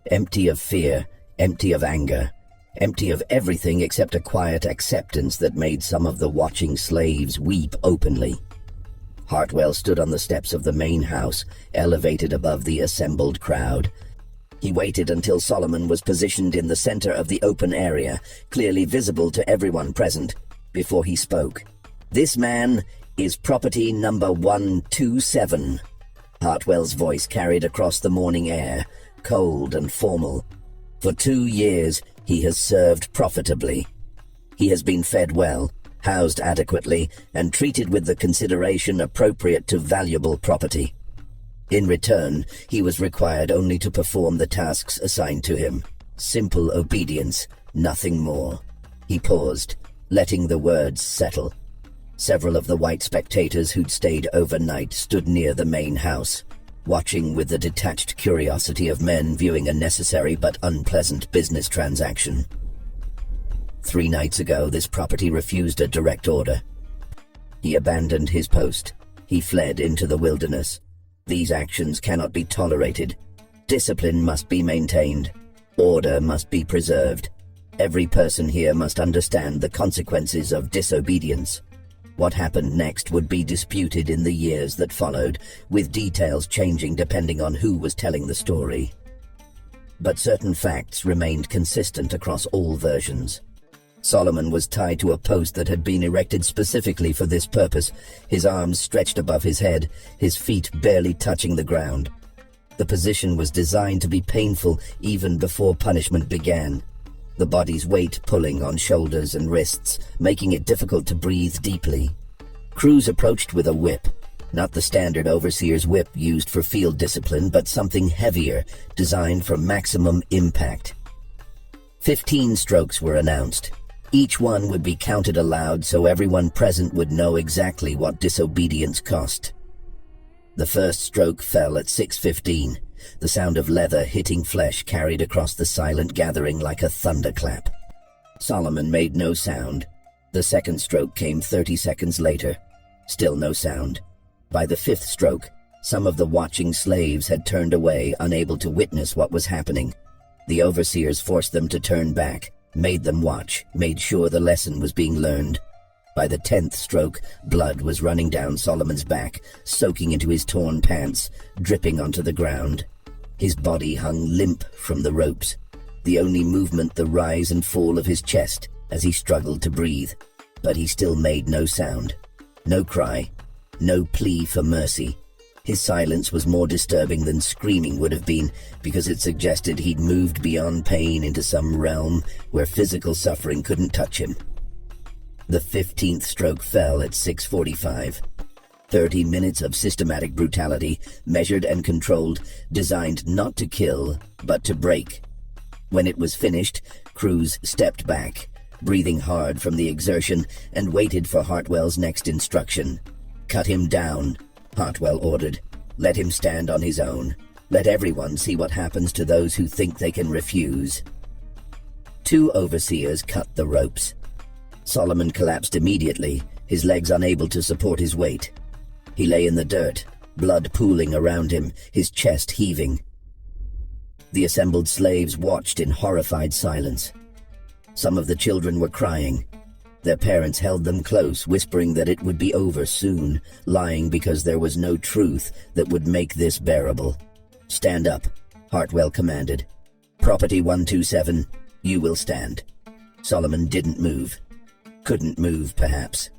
empty of fear, empty of anger, empty of everything except a quiet acceptance that made some of the watching slaves weep openly. Hartwell stood on the steps of the main house, elevated above the assembled crowd. He waited until Solomon was positioned in the center of the open area, clearly visible to everyone present, before he spoke. "This man is property number 127. Hartwell's voice carried across the morning air, cold and formal. "For 2 years, he has served profitably. He has been fed well, housed adequately, and treated with the consideration appropriate to valuable property. In return, he was required only to perform the tasks assigned to him. Simple obedience, nothing more." He paused, letting the words settle. Several of the white spectators who'd stayed overnight stood near the main house, watching with the detached curiosity of men viewing a necessary but unpleasant business transaction. 3 nights ago, this property refused a direct order. He abandoned his post. He fled into the wilderness. These actions cannot be tolerated. Discipline must be maintained. Order must be preserved. Every person here must understand the consequences of disobedience. What happened next would be disputed in the years that followed, with details changing depending on who was telling the story. But certain facts remained consistent across all versions. Solomon was tied to a post that had been erected specifically for this purpose, his arms stretched above his head, his feet barely touching the ground. The position was designed to be painful even before punishment began, the body's weight pulling on shoulders and wrists, making it difficult to breathe deeply. Crews approached with a whip, not the standard overseer's whip used for field discipline, but something heavier, designed for maximum impact. 15 strokes were announced. Each one would be counted aloud so everyone present would know exactly what disobedience cost. The first stroke fell at 6:15. The sound of leather hitting flesh carried across the silent gathering like a thunderclap. Solomon made no sound. The second stroke came 30 seconds later. Still no sound. By the 5th stroke, some of the watching slaves had turned away, unable to witness what was happening. The overseers forced them to turn back, made them watch, made sure the lesson was being learned. By the 10th stroke, blood was running down Solomon's back, soaking into his torn pants, dripping onto the ground. His body hung limp from the ropes, the only movement the rise and fall of his chest as he struggled to breathe. But he still made no sound, no cry, no plea for mercy. His silence was more disturbing than screaming would have been, because it suggested he'd moved beyond pain into some realm where physical suffering couldn't touch him. The 15th stroke fell at 6:45. 30 minutes of systematic brutality, measured and controlled, designed not to kill, but to break. When it was finished, crews stepped back, breathing hard from the exertion, and waited for Hartwell's next instruction. "Cut him down," Hartwell ordered. "Let him stand on his own. Let everyone see what happens to those who think they can refuse." 2 overseers cut the ropes. Solomon collapsed immediately, his legs unable to support his weight. He lay in the dirt, blood pooling around him, his chest heaving. The assembled slaves watched in horrified silence. Some of the children were crying. Their parents held them close, whispering that it would be over soon, lying because there was no truth that would make this bearable. "Stand up," Hartwell commanded. "Property 127, you will stand." Solomon didn't move. Couldn't move, perhaps.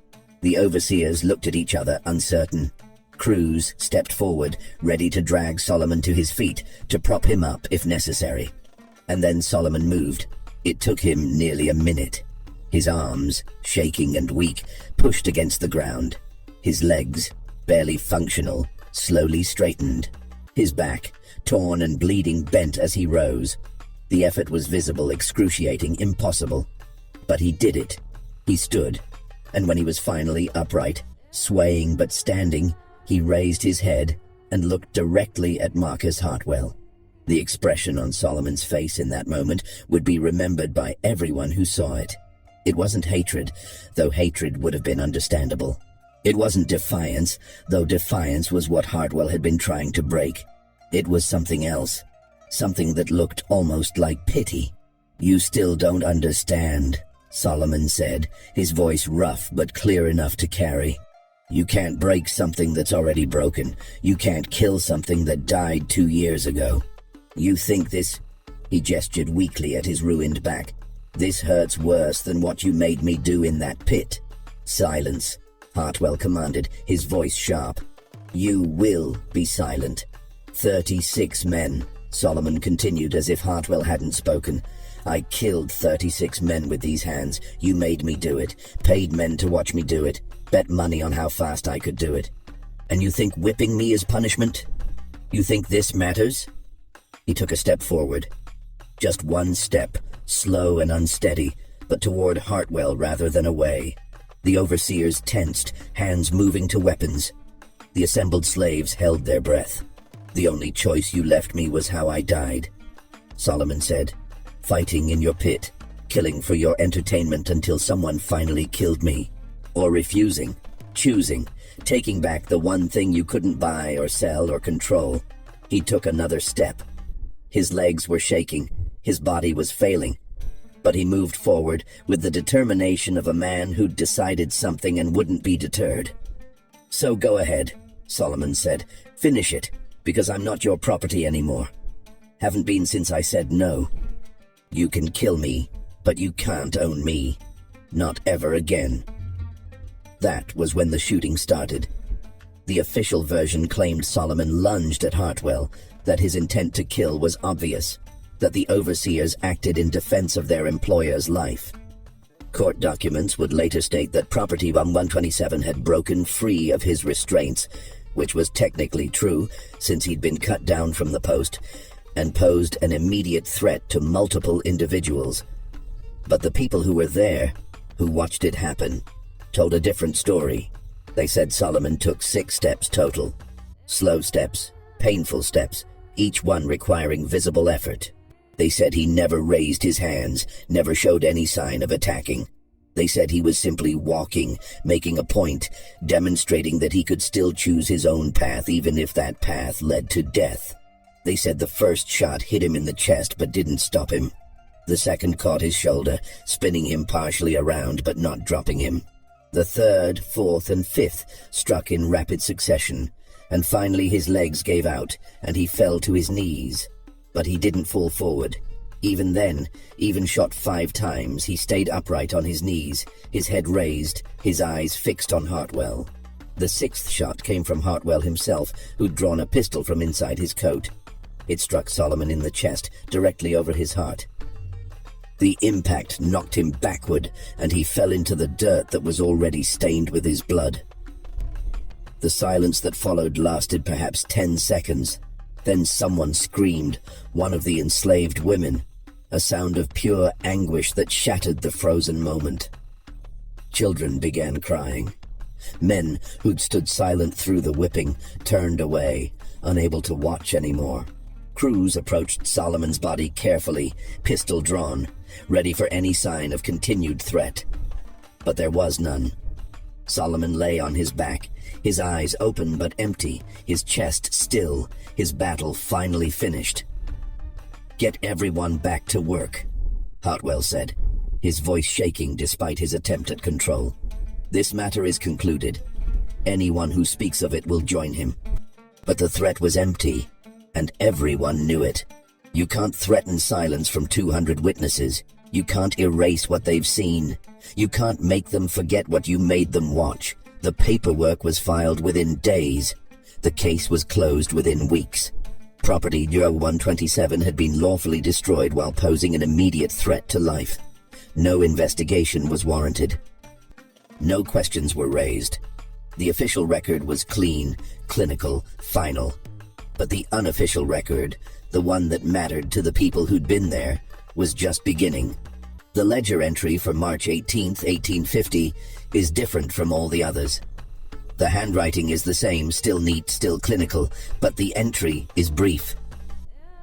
The overseers looked at each other, uncertain. Cruz stepped forward, ready to drag Solomon to his feet, to prop him up if necessary. And then Solomon moved. It took him nearly a minute. His arms, shaking and weak, pushed against the ground. His legs, barely functional, slowly straightened. His back, torn and bleeding, bent as he rose. The effort was visible, excruciating, impossible. But he did it. He stood, and when he was finally upright, swaying but standing, he raised his head and looked directly at Marcus Hartwell. The expression on Solomon's face in that moment would be remembered by everyone who saw it. It wasn't hatred, though hatred would have been understandable. It wasn't defiance, though defiance was what Hartwell had been trying to break. It was something else, something that looked almost like pity. "You still don't understand," Solomon said, his voice rough but clear enough to carry. "You can't break something that's already broken. You can't kill something that died 2 years ago. You think this—" He gestured weakly at his ruined back. "This hurts worse than what you made me do in that pit." "Silence," Hartwell commanded, his voice sharp. "You will be silent." 36 men, Solomon continued as if Hartwell hadn't spoken. "I killed 36 men with these hands. You made me do it, paid men to watch me do it, bet money on how fast I could do it. And you think whipping me is punishment? You think this matters?" He took a step forward. Just one step, slow and unsteady, but toward Hartwell rather than away. The overseers tensed, hands moving to weapons. The assembled slaves held their breath. "The only choice you left me was how I died," Solomon said. "Fighting in your pit, killing for your entertainment until someone finally killed me. Or refusing, choosing, taking back the one thing you couldn't buy or sell or control." He took another step. His legs were shaking, his body was failing, but he moved forward with the determination of a man who'd decided something and wouldn't be deterred. "So go ahead," Solomon said. "Finish it, because I'm not your property anymore. Haven't been since I said no. You can kill me, but you can't own me. Not ever again." That was when the shooting started. The official version claimed Solomon lunged at Hartwell, that his intent to kill was obvious, that the overseers acted in defense of their employer's life. Court documents would later state that Property 127 had broken free of his restraints, which was technically true since he'd been cut down from the post, and posed an immediate threat to multiple individuals. But the people who were there, who watched it happen, told a different story. They said Solomon took 6 steps total. Slow steps, painful steps, each one requiring visible effort. They said he never raised his hands, never showed any sign of attacking. They said he was simply walking, making a point, demonstrating that he could still choose his own path even if that path led to death. They said the first shot hit him in the chest but didn't stop him. The second caught his shoulder, spinning him partially around but not dropping him. The third, fourth, and fifth struck in rapid succession, and finally his legs gave out, and he fell to his knees. But he didn't fall forward. Even then, even shot 5 times, he stayed upright on his knees, his head raised, his eyes fixed on Hartwell. The 6th shot came from Hartwell himself, who'd drawn a pistol from inside his coat. It struck Solomon in the chest, directly over his heart. The impact knocked him backward, and he fell into the dirt that was already stained with his blood. The silence that followed lasted perhaps 10 seconds. Then someone screamed, one of the enslaved women, a sound of pure anguish that shattered the frozen moment. Children began crying. Men who'd stood silent through the whipping turned away, unable to watch anymore. Cruz approached Solomon's body carefully, pistol drawn, ready for any sign of continued threat. But there was none. Solomon lay on his back, his eyes open but empty, his chest still, his battle finally finished. "Get everyone back to work," Hartwell said, his voice shaking despite his attempt at control. "This matter is concluded. Anyone who speaks of it will join him." But the threat was empty, and everyone knew it. You can't threaten silence from 200 witnesses. You can't erase what they've seen. You can't make them forget what you made them watch. The paperwork was filed within days. The case was closed within weeks. Property Bureau 127 had been lawfully destroyed while posing an immediate threat to life. No investigation was warranted. No questions were raised. The official record was clean, clinical, final. But the unofficial record, the one that mattered to the people who'd been there, was just beginning. The ledger entry for March 18th, 1850, is different from all the others. The handwriting is the same, still neat, still clinical, but the entry is brief.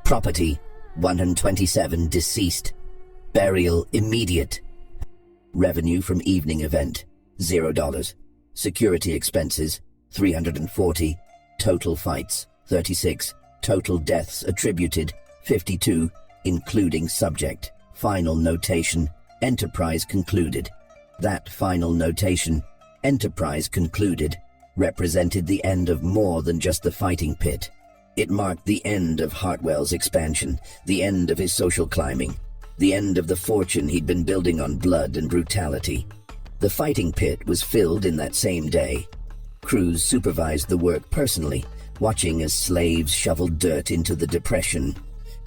Property, 127 deceased. Burial immediate. Revenue from evening event, $0. Security expenses, 340. Total fights, 36. Total deaths attributed, 52, including subject. Final notation, enterprise concluded. That final notation, enterprise concluded, represented the end of more than just the fighting pit. It marked the end of Hartwell's expansion, the end of his social climbing, the end of the fortune he'd been building on blood and brutality. The fighting pit was filled in that same day. Crews supervised the work personally, watching as slaves shoveled dirt into the depression,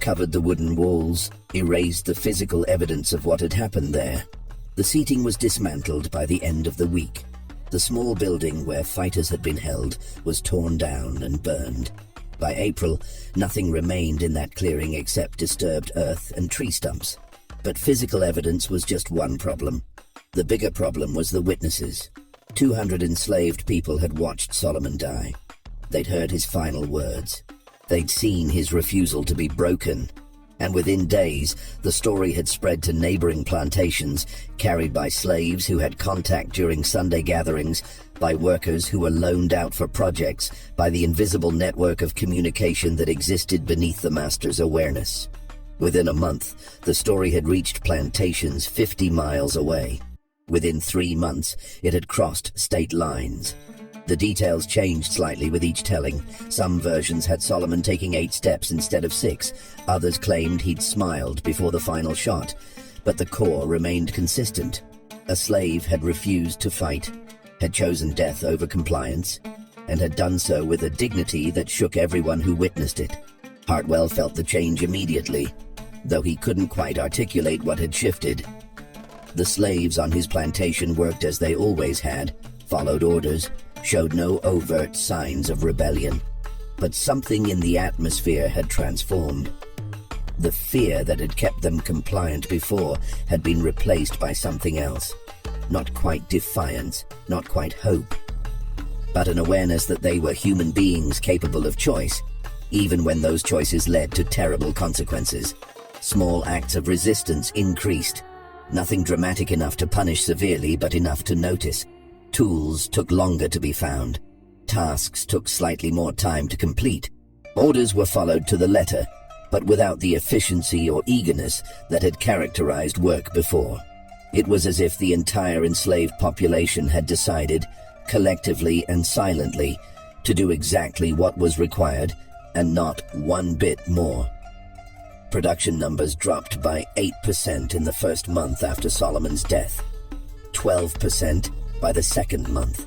covered the wooden walls, erased the physical evidence of what had happened there. The seating was dismantled by the end of the week. The small building where fighters had been held was torn down and burned. By April, nothing remained in that clearing except disturbed earth and tree stumps. But physical evidence was just one problem. The bigger problem was the witnesses. 200 enslaved people had watched Solomon die. They'd heard his final words. They'd seen his refusal to be broken. And within days, the story had spread to neighboring plantations, carried by slaves who had contact during Sunday gatherings, by workers who were loaned out for projects, by the invisible network of communication that existed beneath the master's awareness. Within a month, the story had reached plantations 50 miles away. Within 3 months, it had crossed state lines. The details changed slightly with each telling. Some versions had Solomon taking 8 steps instead of 6. Others claimed he'd smiled before the final shot. But the core remained consistent. A slave had refused to fight, had chosen death over compliance, and had done so with a dignity that shook everyone who witnessed it. Hartwell felt the change immediately, though he couldn't quite articulate what had shifted. The slaves on his plantation worked as they always had, followed orders, showed no overt signs of rebellion. But something in the atmosphere had transformed. The fear that had kept them compliant before had been replaced by something else. Not quite defiance, not quite hope, but an awareness that they were human beings capable of choice, even when those choices led to terrible consequences. Small acts of resistance increased. Nothing dramatic enough to punish severely, but enough to notice. Tools took longer to be found. Tasks took slightly more time to complete. Orders were followed to the letter, but without the efficiency or eagerness that had characterized work before. It was as if the entire enslaved population had decided, collectively and silently, to do exactly what was required, and not one bit more. Production numbers dropped by 8% in the first month after Solomon's death, 12% by the second month.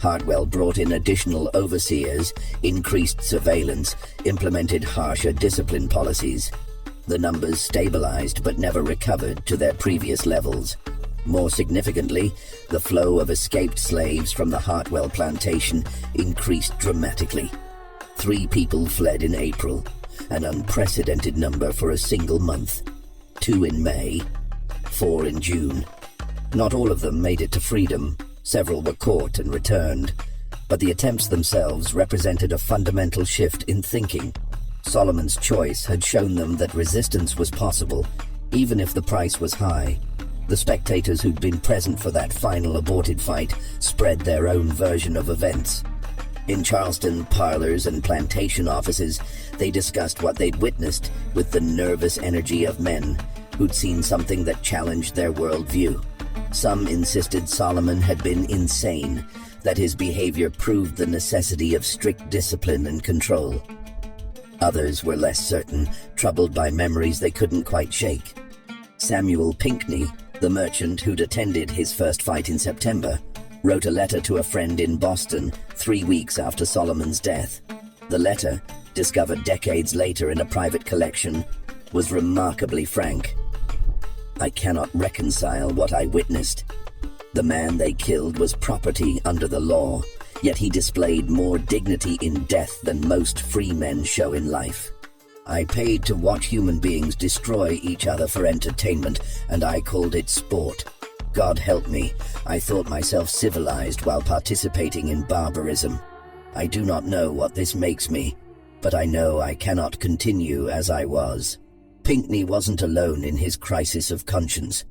Hartwell brought in additional overseers, increased surveillance, implemented harsher discipline policies. The numbers stabilized but never recovered to their previous levels. More significantly, the flow of escaped slaves from the Hartwell plantation increased dramatically. 3 people fled in April, an unprecedented number for a single month. 2 in May, 4 in June. Not all of them made it to freedom. Several were caught and returned. But the attempts themselves represented a fundamental shift in thinking. Solomon's choice had shown them that resistance was possible, even if the price was high. The spectators who'd been present for that final aborted fight spread their own version of events. In Charleston parlors and plantation offices, they discussed what they'd witnessed with the nervous energy of men who'd seen something that challenged their worldview. Some insisted Solomon had been insane, that his behavior proved the necessity of strict discipline and control. Others were less certain, troubled by memories they couldn't quite shake. Samuel Pinckney, the merchant who'd attended his first fight in September, wrote a letter to a friend in Boston 3 weeks after Solomon's death. The letter, discovered decades later in a private collection, was remarkably frank. "I cannot reconcile what I witnessed. The man they killed was property under the law, yet he displayed more dignity in death than most free men show in life. I paid to watch human beings destroy each other for entertainment, and I called it sport. God help me, I thought myself civilized while participating in barbarism. I do not know what this makes me, but I know I cannot continue as I was." Pinckney wasn't alone in his crisis of conscience.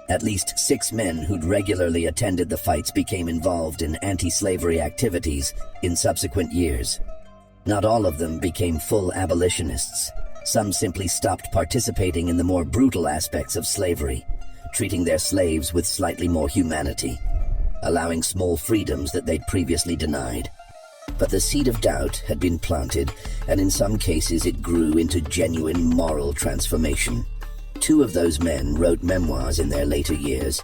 At least 6 men who'd regularly attended the fights became involved in anti-slavery activities in subsequent years. Not all of them became full abolitionists. Some simply stopped participating in the more brutal aspects of slavery, treating their slaves with slightly more humanity, allowing small freedoms that they'd previously denied. But the seed of doubt had been planted, and in some cases it grew into genuine moral transformation. 2 of those men wrote memoirs in their later years.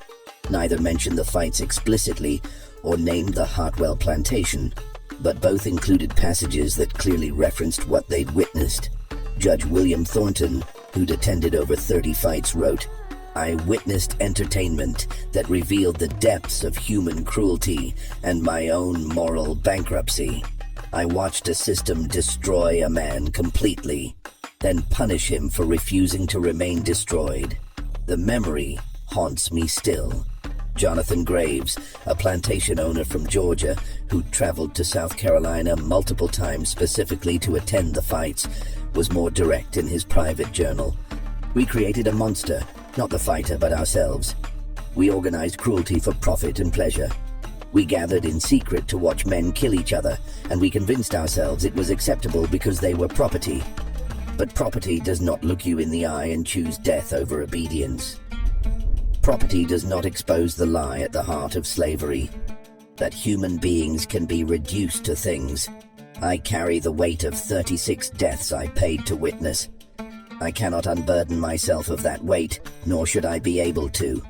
Neither mentioned the fights explicitly or named the Hartwell plantation, but both included passages that clearly referenced what they'd witnessed. Judge William Thornton, who'd attended over 30 fights, wrote, "I witnessed entertainment that revealed the depths of human cruelty and my own moral bankruptcy. I watched a system destroy a man completely, then punish him for refusing to remain destroyed. The memory haunts me still." Jonathan Graves, a plantation owner from Georgia who traveled to South Carolina multiple times specifically to attend the fights, was more direct in his private journal. "We created a monster, not the fighter but ourselves. We organized cruelty for profit and pleasure. We gathered in secret to watch men kill each other, and we convinced ourselves it was acceptable because they were property. But property does not look you in the eye and choose death over obedience. Property does not expose the lie at the heart of slavery, that human beings can be reduced to things. I carry the weight of 36 deaths I paid to witness. I cannot unburden myself of that weight, nor should I be able to.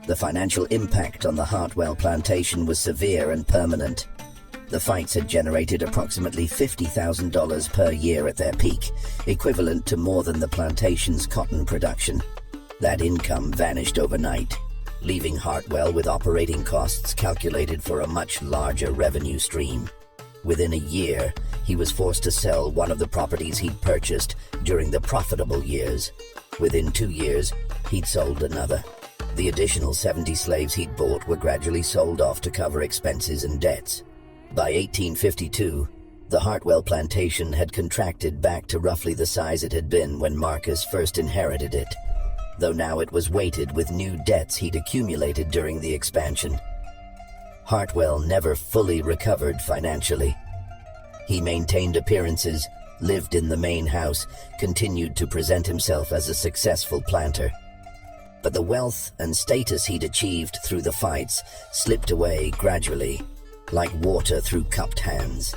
The financial impact on the Hartwell plantation was severe and permanent. The fights had generated approximately $50,000 per year at their peak, equivalent to more than the plantation's cotton production. That income vanished overnight, leaving Hartwell with operating costs calculated for a much larger revenue stream. Within a year, he was forced to sell one of the properties he'd purchased during the profitable years. Within 2 years, he'd sold another. The additional 70 slaves he'd bought were gradually sold off to cover expenses and debts. By 1852, the Hartwell plantation had contracted back to roughly the size it had been when Marcus first inherited it, though now it was weighted with new debts he'd accumulated during the expansion. Hartwell never fully recovered financially. He maintained appearances, lived in the main house, continued to present himself as a successful planter. But the wealth and status he'd achieved through the fights slipped away gradually, like water through cupped hands.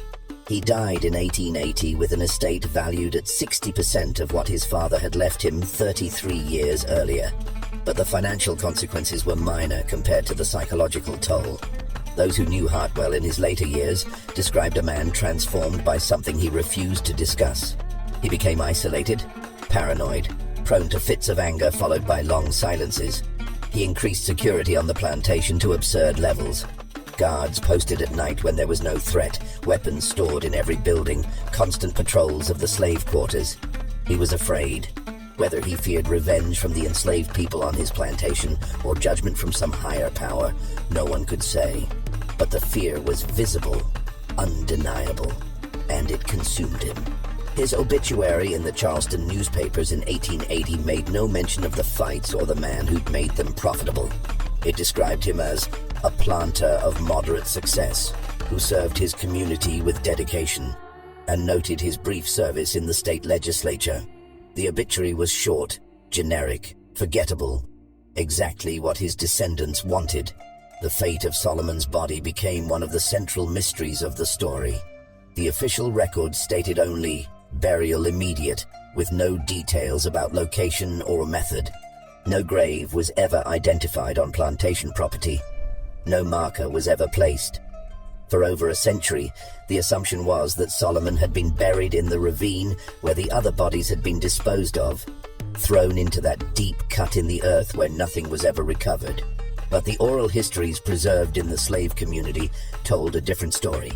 He died in 1880 with an estate valued at 60% of what his father had left him 33 years earlier. But the financial consequences were minor compared to the psychological toll. Those who knew Hartwell in his later years described a man transformed by something he refused to discuss. He became isolated, paranoid, prone to fits of anger followed by long silences. He increased security on the plantation to absurd levels. Guards posted at night when there was no threat, weapons stored in every building, constant patrols of the slave quarters. He was afraid. Whether he feared revenge from the enslaved people on his plantation or judgment from some higher power, no one could say. But the fear was visible, undeniable, and it consumed him. His obituary in the Charleston newspapers in 1880 made no mention of the fights or the man who'd made them profitable. It described him as a planter of moderate success who served his community with dedication, and noted his brief service in the state legislature. The obituary was short, generic, forgettable, exactly what his descendants wanted. The fate of Solomon's body became one of the central mysteries of the story. The official record stated only burial immediate, with no details about location or method. No grave was ever identified on plantation property. No marker was ever placed. For over a century, the assumption was that Solomon had been buried in the ravine where the other bodies had been disposed of, thrown into that deep cut in the earth where nothing was ever recovered. But the oral histories preserved in the slave community told a different story.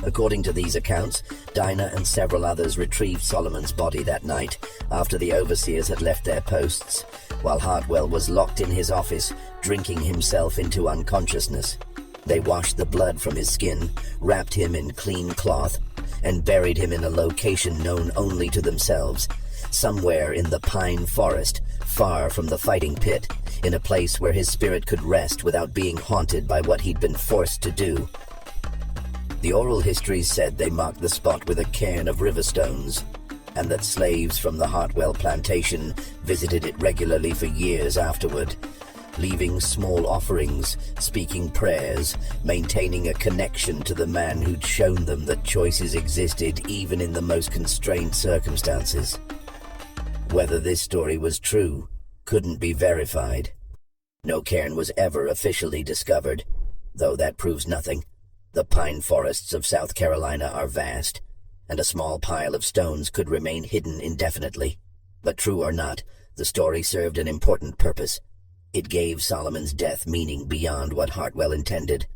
According to these accounts, Dinah and several others retrieved Solomon's body that night after the overseers had left their posts, while Hartwell was locked in his office, drinking himself into unconsciousness. They washed the blood from his skin, wrapped him in clean cloth, and buried him in a location known only to themselves, somewhere in the pine forest, far from the fighting pit, in a place where his spirit could rest without being haunted by what he'd been forced to do. The oral histories said they marked the spot with a cairn of river stones, and that slaves from the Hartwell plantation visited it regularly for years afterward, leaving small offerings, speaking prayers, maintaining a connection to the man who'd shown them that choices existed even in the most constrained circumstances. Whether this story was true couldn't be verified. No cairn was ever officially discovered, though that proves nothing. The pine forests of South Carolina are vast, and a small pile of stones could remain hidden indefinitely. But true or not, the story served an important purpose. It gave Solomon's death meaning beyond what Hartwell intended,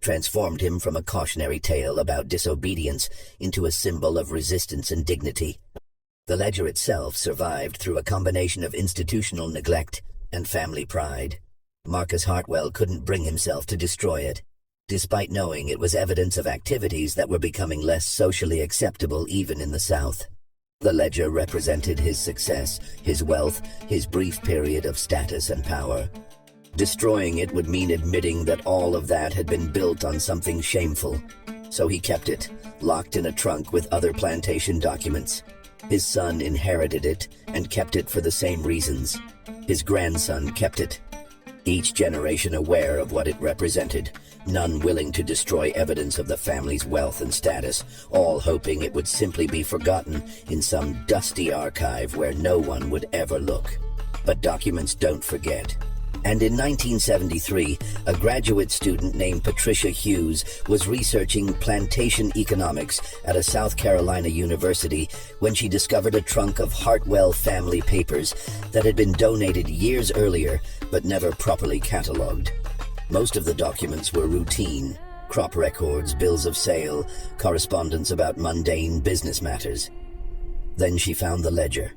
transformed him from a cautionary tale about disobedience into a symbol of resistance and dignity. The ledger itself survived through a combination of institutional neglect and family pride. Marcus Hartwell couldn't bring himself to destroy it, despite knowing it was evidence of activities that were becoming less socially acceptable even in the South. The ledger represented his success, his wealth, his brief period of status and power. Destroying it would mean admitting that all of that had been built on something shameful. So he kept it, locked in a trunk with other plantation documents. His son inherited it and kept it for the same reasons. His grandson kept it. Each generation aware of what it represented, none willing to destroy evidence of the family's wealth and status, all hoping it would simply be forgotten in some dusty archive where no one would ever look. But documents don't forget. And in 1973, a graduate student named Patricia Hughes was researching plantation economics at a South Carolina university when she discovered a trunk of Hartwell family papers that had been donated years earlier but never properly cataloged. Most of the documents were routine: crop records, bills of sale, correspondence about mundane business matters. Then she found the ledger.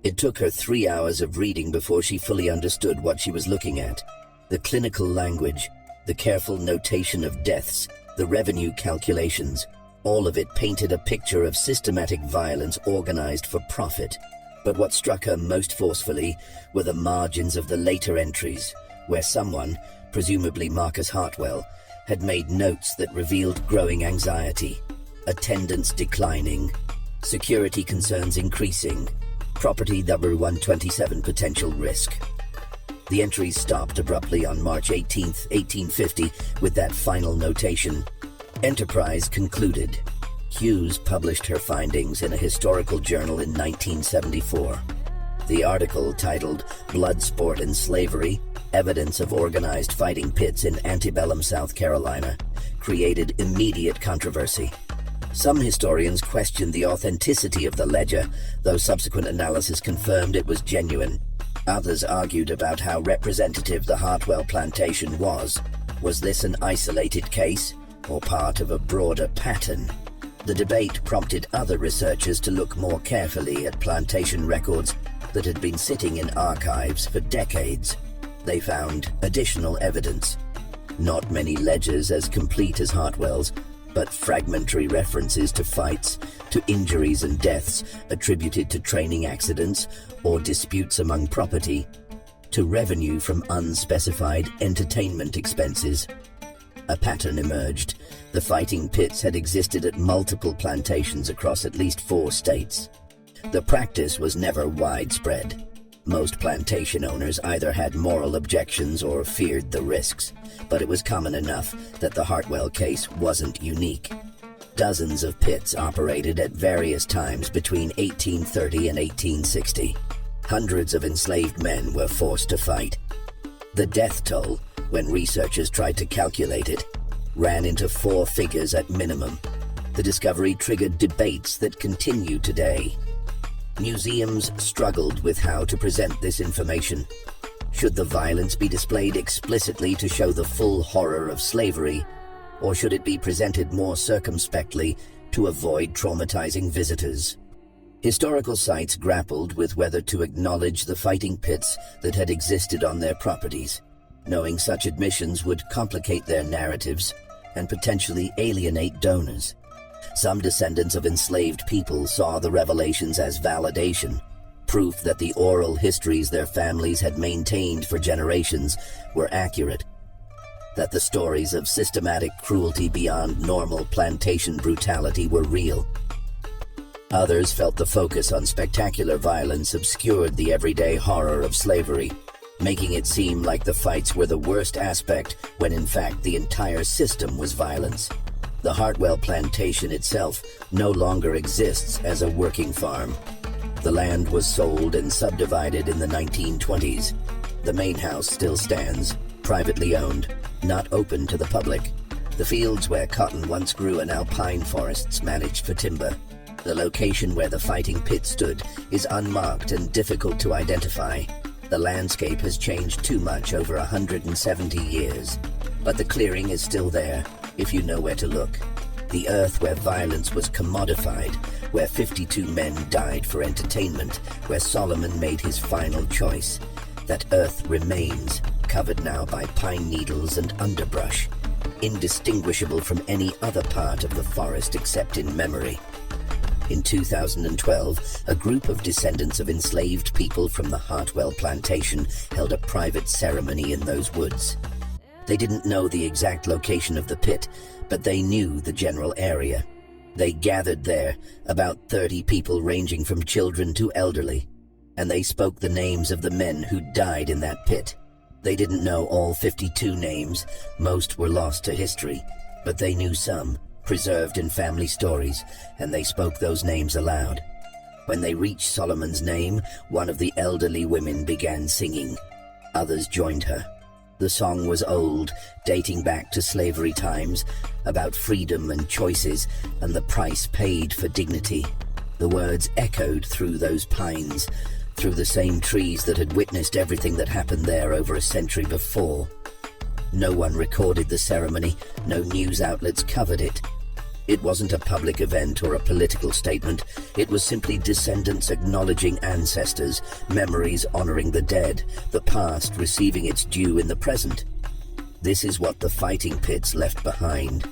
It took her 3 hours of reading before she fully understood what she was looking at. The clinical language, the careful notation of deaths, the revenue calculations, all of it painted a picture of systematic violence organized for profit. But what struck her most forcefully were the margins of the later entries, where someone, presumably Marcus Hartwell, had made notes that revealed growing anxiety, attendance declining, security concerns increasing, property number 127 potential risk. The entries stopped abruptly on March 18, 1850, with that final notation: Enterprise concluded. Hughes published her findings in a historical journal in 1974. The article, titled "Blood Sport and Slavery: Evidence of Organized Fighting Pits in Antebellum, South Carolina," created immediate controversy. Some historians questioned the authenticity of the ledger, though subsequent analysis confirmed it was genuine. Others argued about how representative the Hartwell plantation was. Was this an isolated case, or part of a broader pattern? The debate prompted other researchers to look more carefully at plantation records that had been sitting in archives for decades. They found additional evidence. Not many ledgers as complete as Hartwell's, but fragmentary references to fights, to injuries and deaths attributed to training accidents or disputes among property, to revenue from unspecified entertainment expenses. A pattern emerged. The fighting pits had existed at multiple plantations across at least 4 states. The practice was never widespread. Most plantation owners either had moral objections or feared the risks, but it was common enough that the Hartwell case wasn't unique. Dozens of pits operated at various times between 1830 and 1860. Hundreds of enslaved men were forced to fight. The death toll, when researchers tried to calculate it, ran into 4 figures at minimum. The discovery triggered debates that continue today. Museums struggled with how to present this information. Should the violence be displayed explicitly to show the full horror of slavery, or should it be presented more circumspectly to avoid traumatizing visitors? Historical sites grappled with whether to acknowledge the fighting pits that had existed on their properties, knowing such admissions would complicate their narratives and potentially alienate donors. Some descendants of enslaved people saw the revelations as validation, proof that the oral histories their families had maintained for generations were accurate, that the stories of systematic cruelty beyond normal plantation brutality were real. Others felt the focus on spectacular violence obscured the everyday horror of slavery, making it seem like the fights were the worst aspect when in fact the entire system was violence. The Hartwell plantation itself no longer exists as a working farm. The land was sold and subdivided in the 1920s. The main house still stands, privately owned, not open to the public. The fields where cotton once grew and alpine forests managed for timber. The location where the fighting pit stood is unmarked and difficult to identify. The landscape has changed too much over 170 years, but the clearing is still there if you know where to look. The earth where violence was commodified, where 52 men died for entertainment, where Solomon made his final choice. That earth remains, covered now by pine needles and underbrush, indistinguishable from any other part of the forest except in memory. In 2012, a group of descendants of enslaved people from the Hartwell plantation held a private ceremony in those woods. They didn't know the exact location of the pit, but they knew the general area. They gathered there, about 30 people ranging from children to elderly, and they spoke the names of the men who died in that pit. They didn't know all 52 names, most were lost to history, but they knew some, preserved in family stories, and they spoke those names aloud. When they reached Solomon's name, one of the elderly women began singing. Others joined her. The song was old, dating back to slavery times, about freedom and choices and the price paid for dignity. The words echoed through those pines, through the same trees that had witnessed everything that happened there over a century before. No one recorded the ceremony, no news outlets covered it. It wasn't a public event or a political statement. It was simply descendants acknowledging ancestors, memories honoring the dead, the past receiving its due in the present. This is what the fighting pits left behind.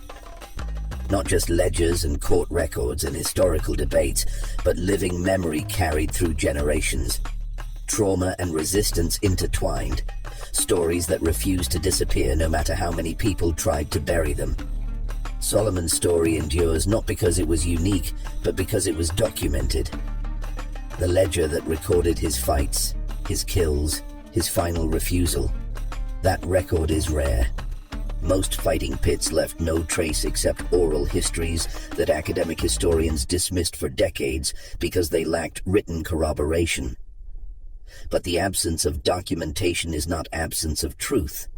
Not just ledgers and court records and historical debates, but living memory carried through generations. Trauma and resistance intertwined. Stories that refused to disappear no matter how many people tried to bury them. Solomon's story endures not because it was unique, but because it was documented. The ledger that recorded his fights, his kills, his final refusal. That record is rare. Most fighting pits left no trace except oral histories that academic historians dismissed for decades because they lacked written corroboration. But the absence of documentation is not absence of truth.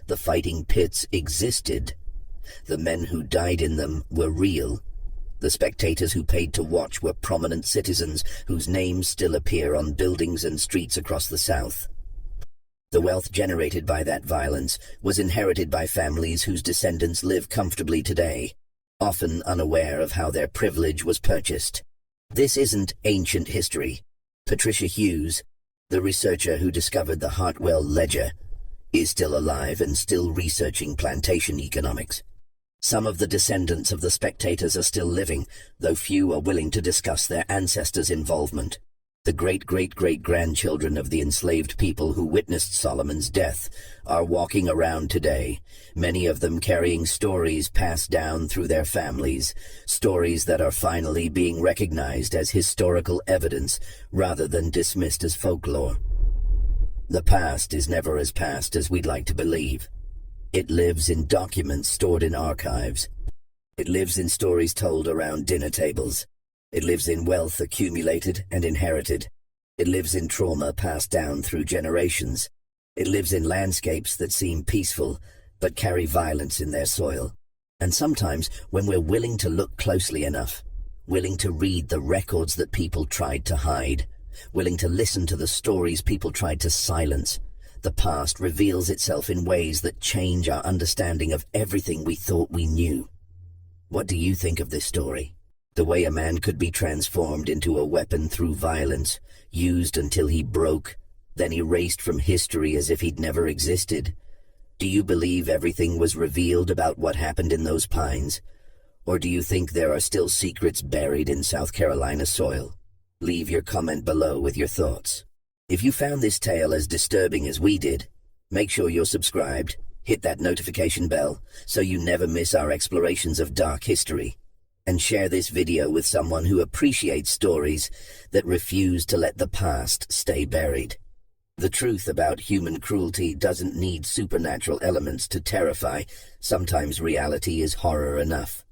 The fighting pits existed. The men who died in them were real. The spectators who paid to watch were prominent citizens whose names still appear on buildings and streets across the South. The wealth generated by that violence was inherited by families whose descendants live comfortably today, often unaware of how their privilege was purchased. This isn't ancient history. Patricia Hughes, the researcher who discovered the Hartwell ledger, is still alive and still researching plantation economics. Some of the descendants of the spectators are still living, though few are willing to discuss their ancestors' involvement. The great-great-great-grandchildren of the enslaved people who witnessed Solomon's death are walking around today, many of them carrying stories passed down through their families, stories that are finally being recognized as historical evidence rather than dismissed as folklore. The past is never as past as we'd like to believe. It lives in documents stored in archives. It lives in stories told around dinner tables. It lives in wealth accumulated and inherited. It lives in trauma passed down through generations. It lives in landscapes that seem peaceful, but carry violence in their soil. And sometimes, when we're willing to look closely enough, willing to read the records that people tried to hide, willing to listen to the stories people tried to silence, the past reveals itself in ways that change our understanding of everything we thought we knew. What do you think of this story? The way a man could be transformed into a weapon through violence, used until he broke, then erased from history as if he'd never existed. Do you believe everything was revealed about what happened in those pines? Or do you think there are still secrets buried in South Carolina soil? Leave your comment below with your thoughts. If you found this tale as disturbing as we did, make sure you're subscribed, hit that notification bell so you never miss our explorations of dark history, and share this video with someone who appreciates stories that refuse to let the past stay buried. The truth about human cruelty doesn't need supernatural elements to terrify. Sometimes reality is horror enough.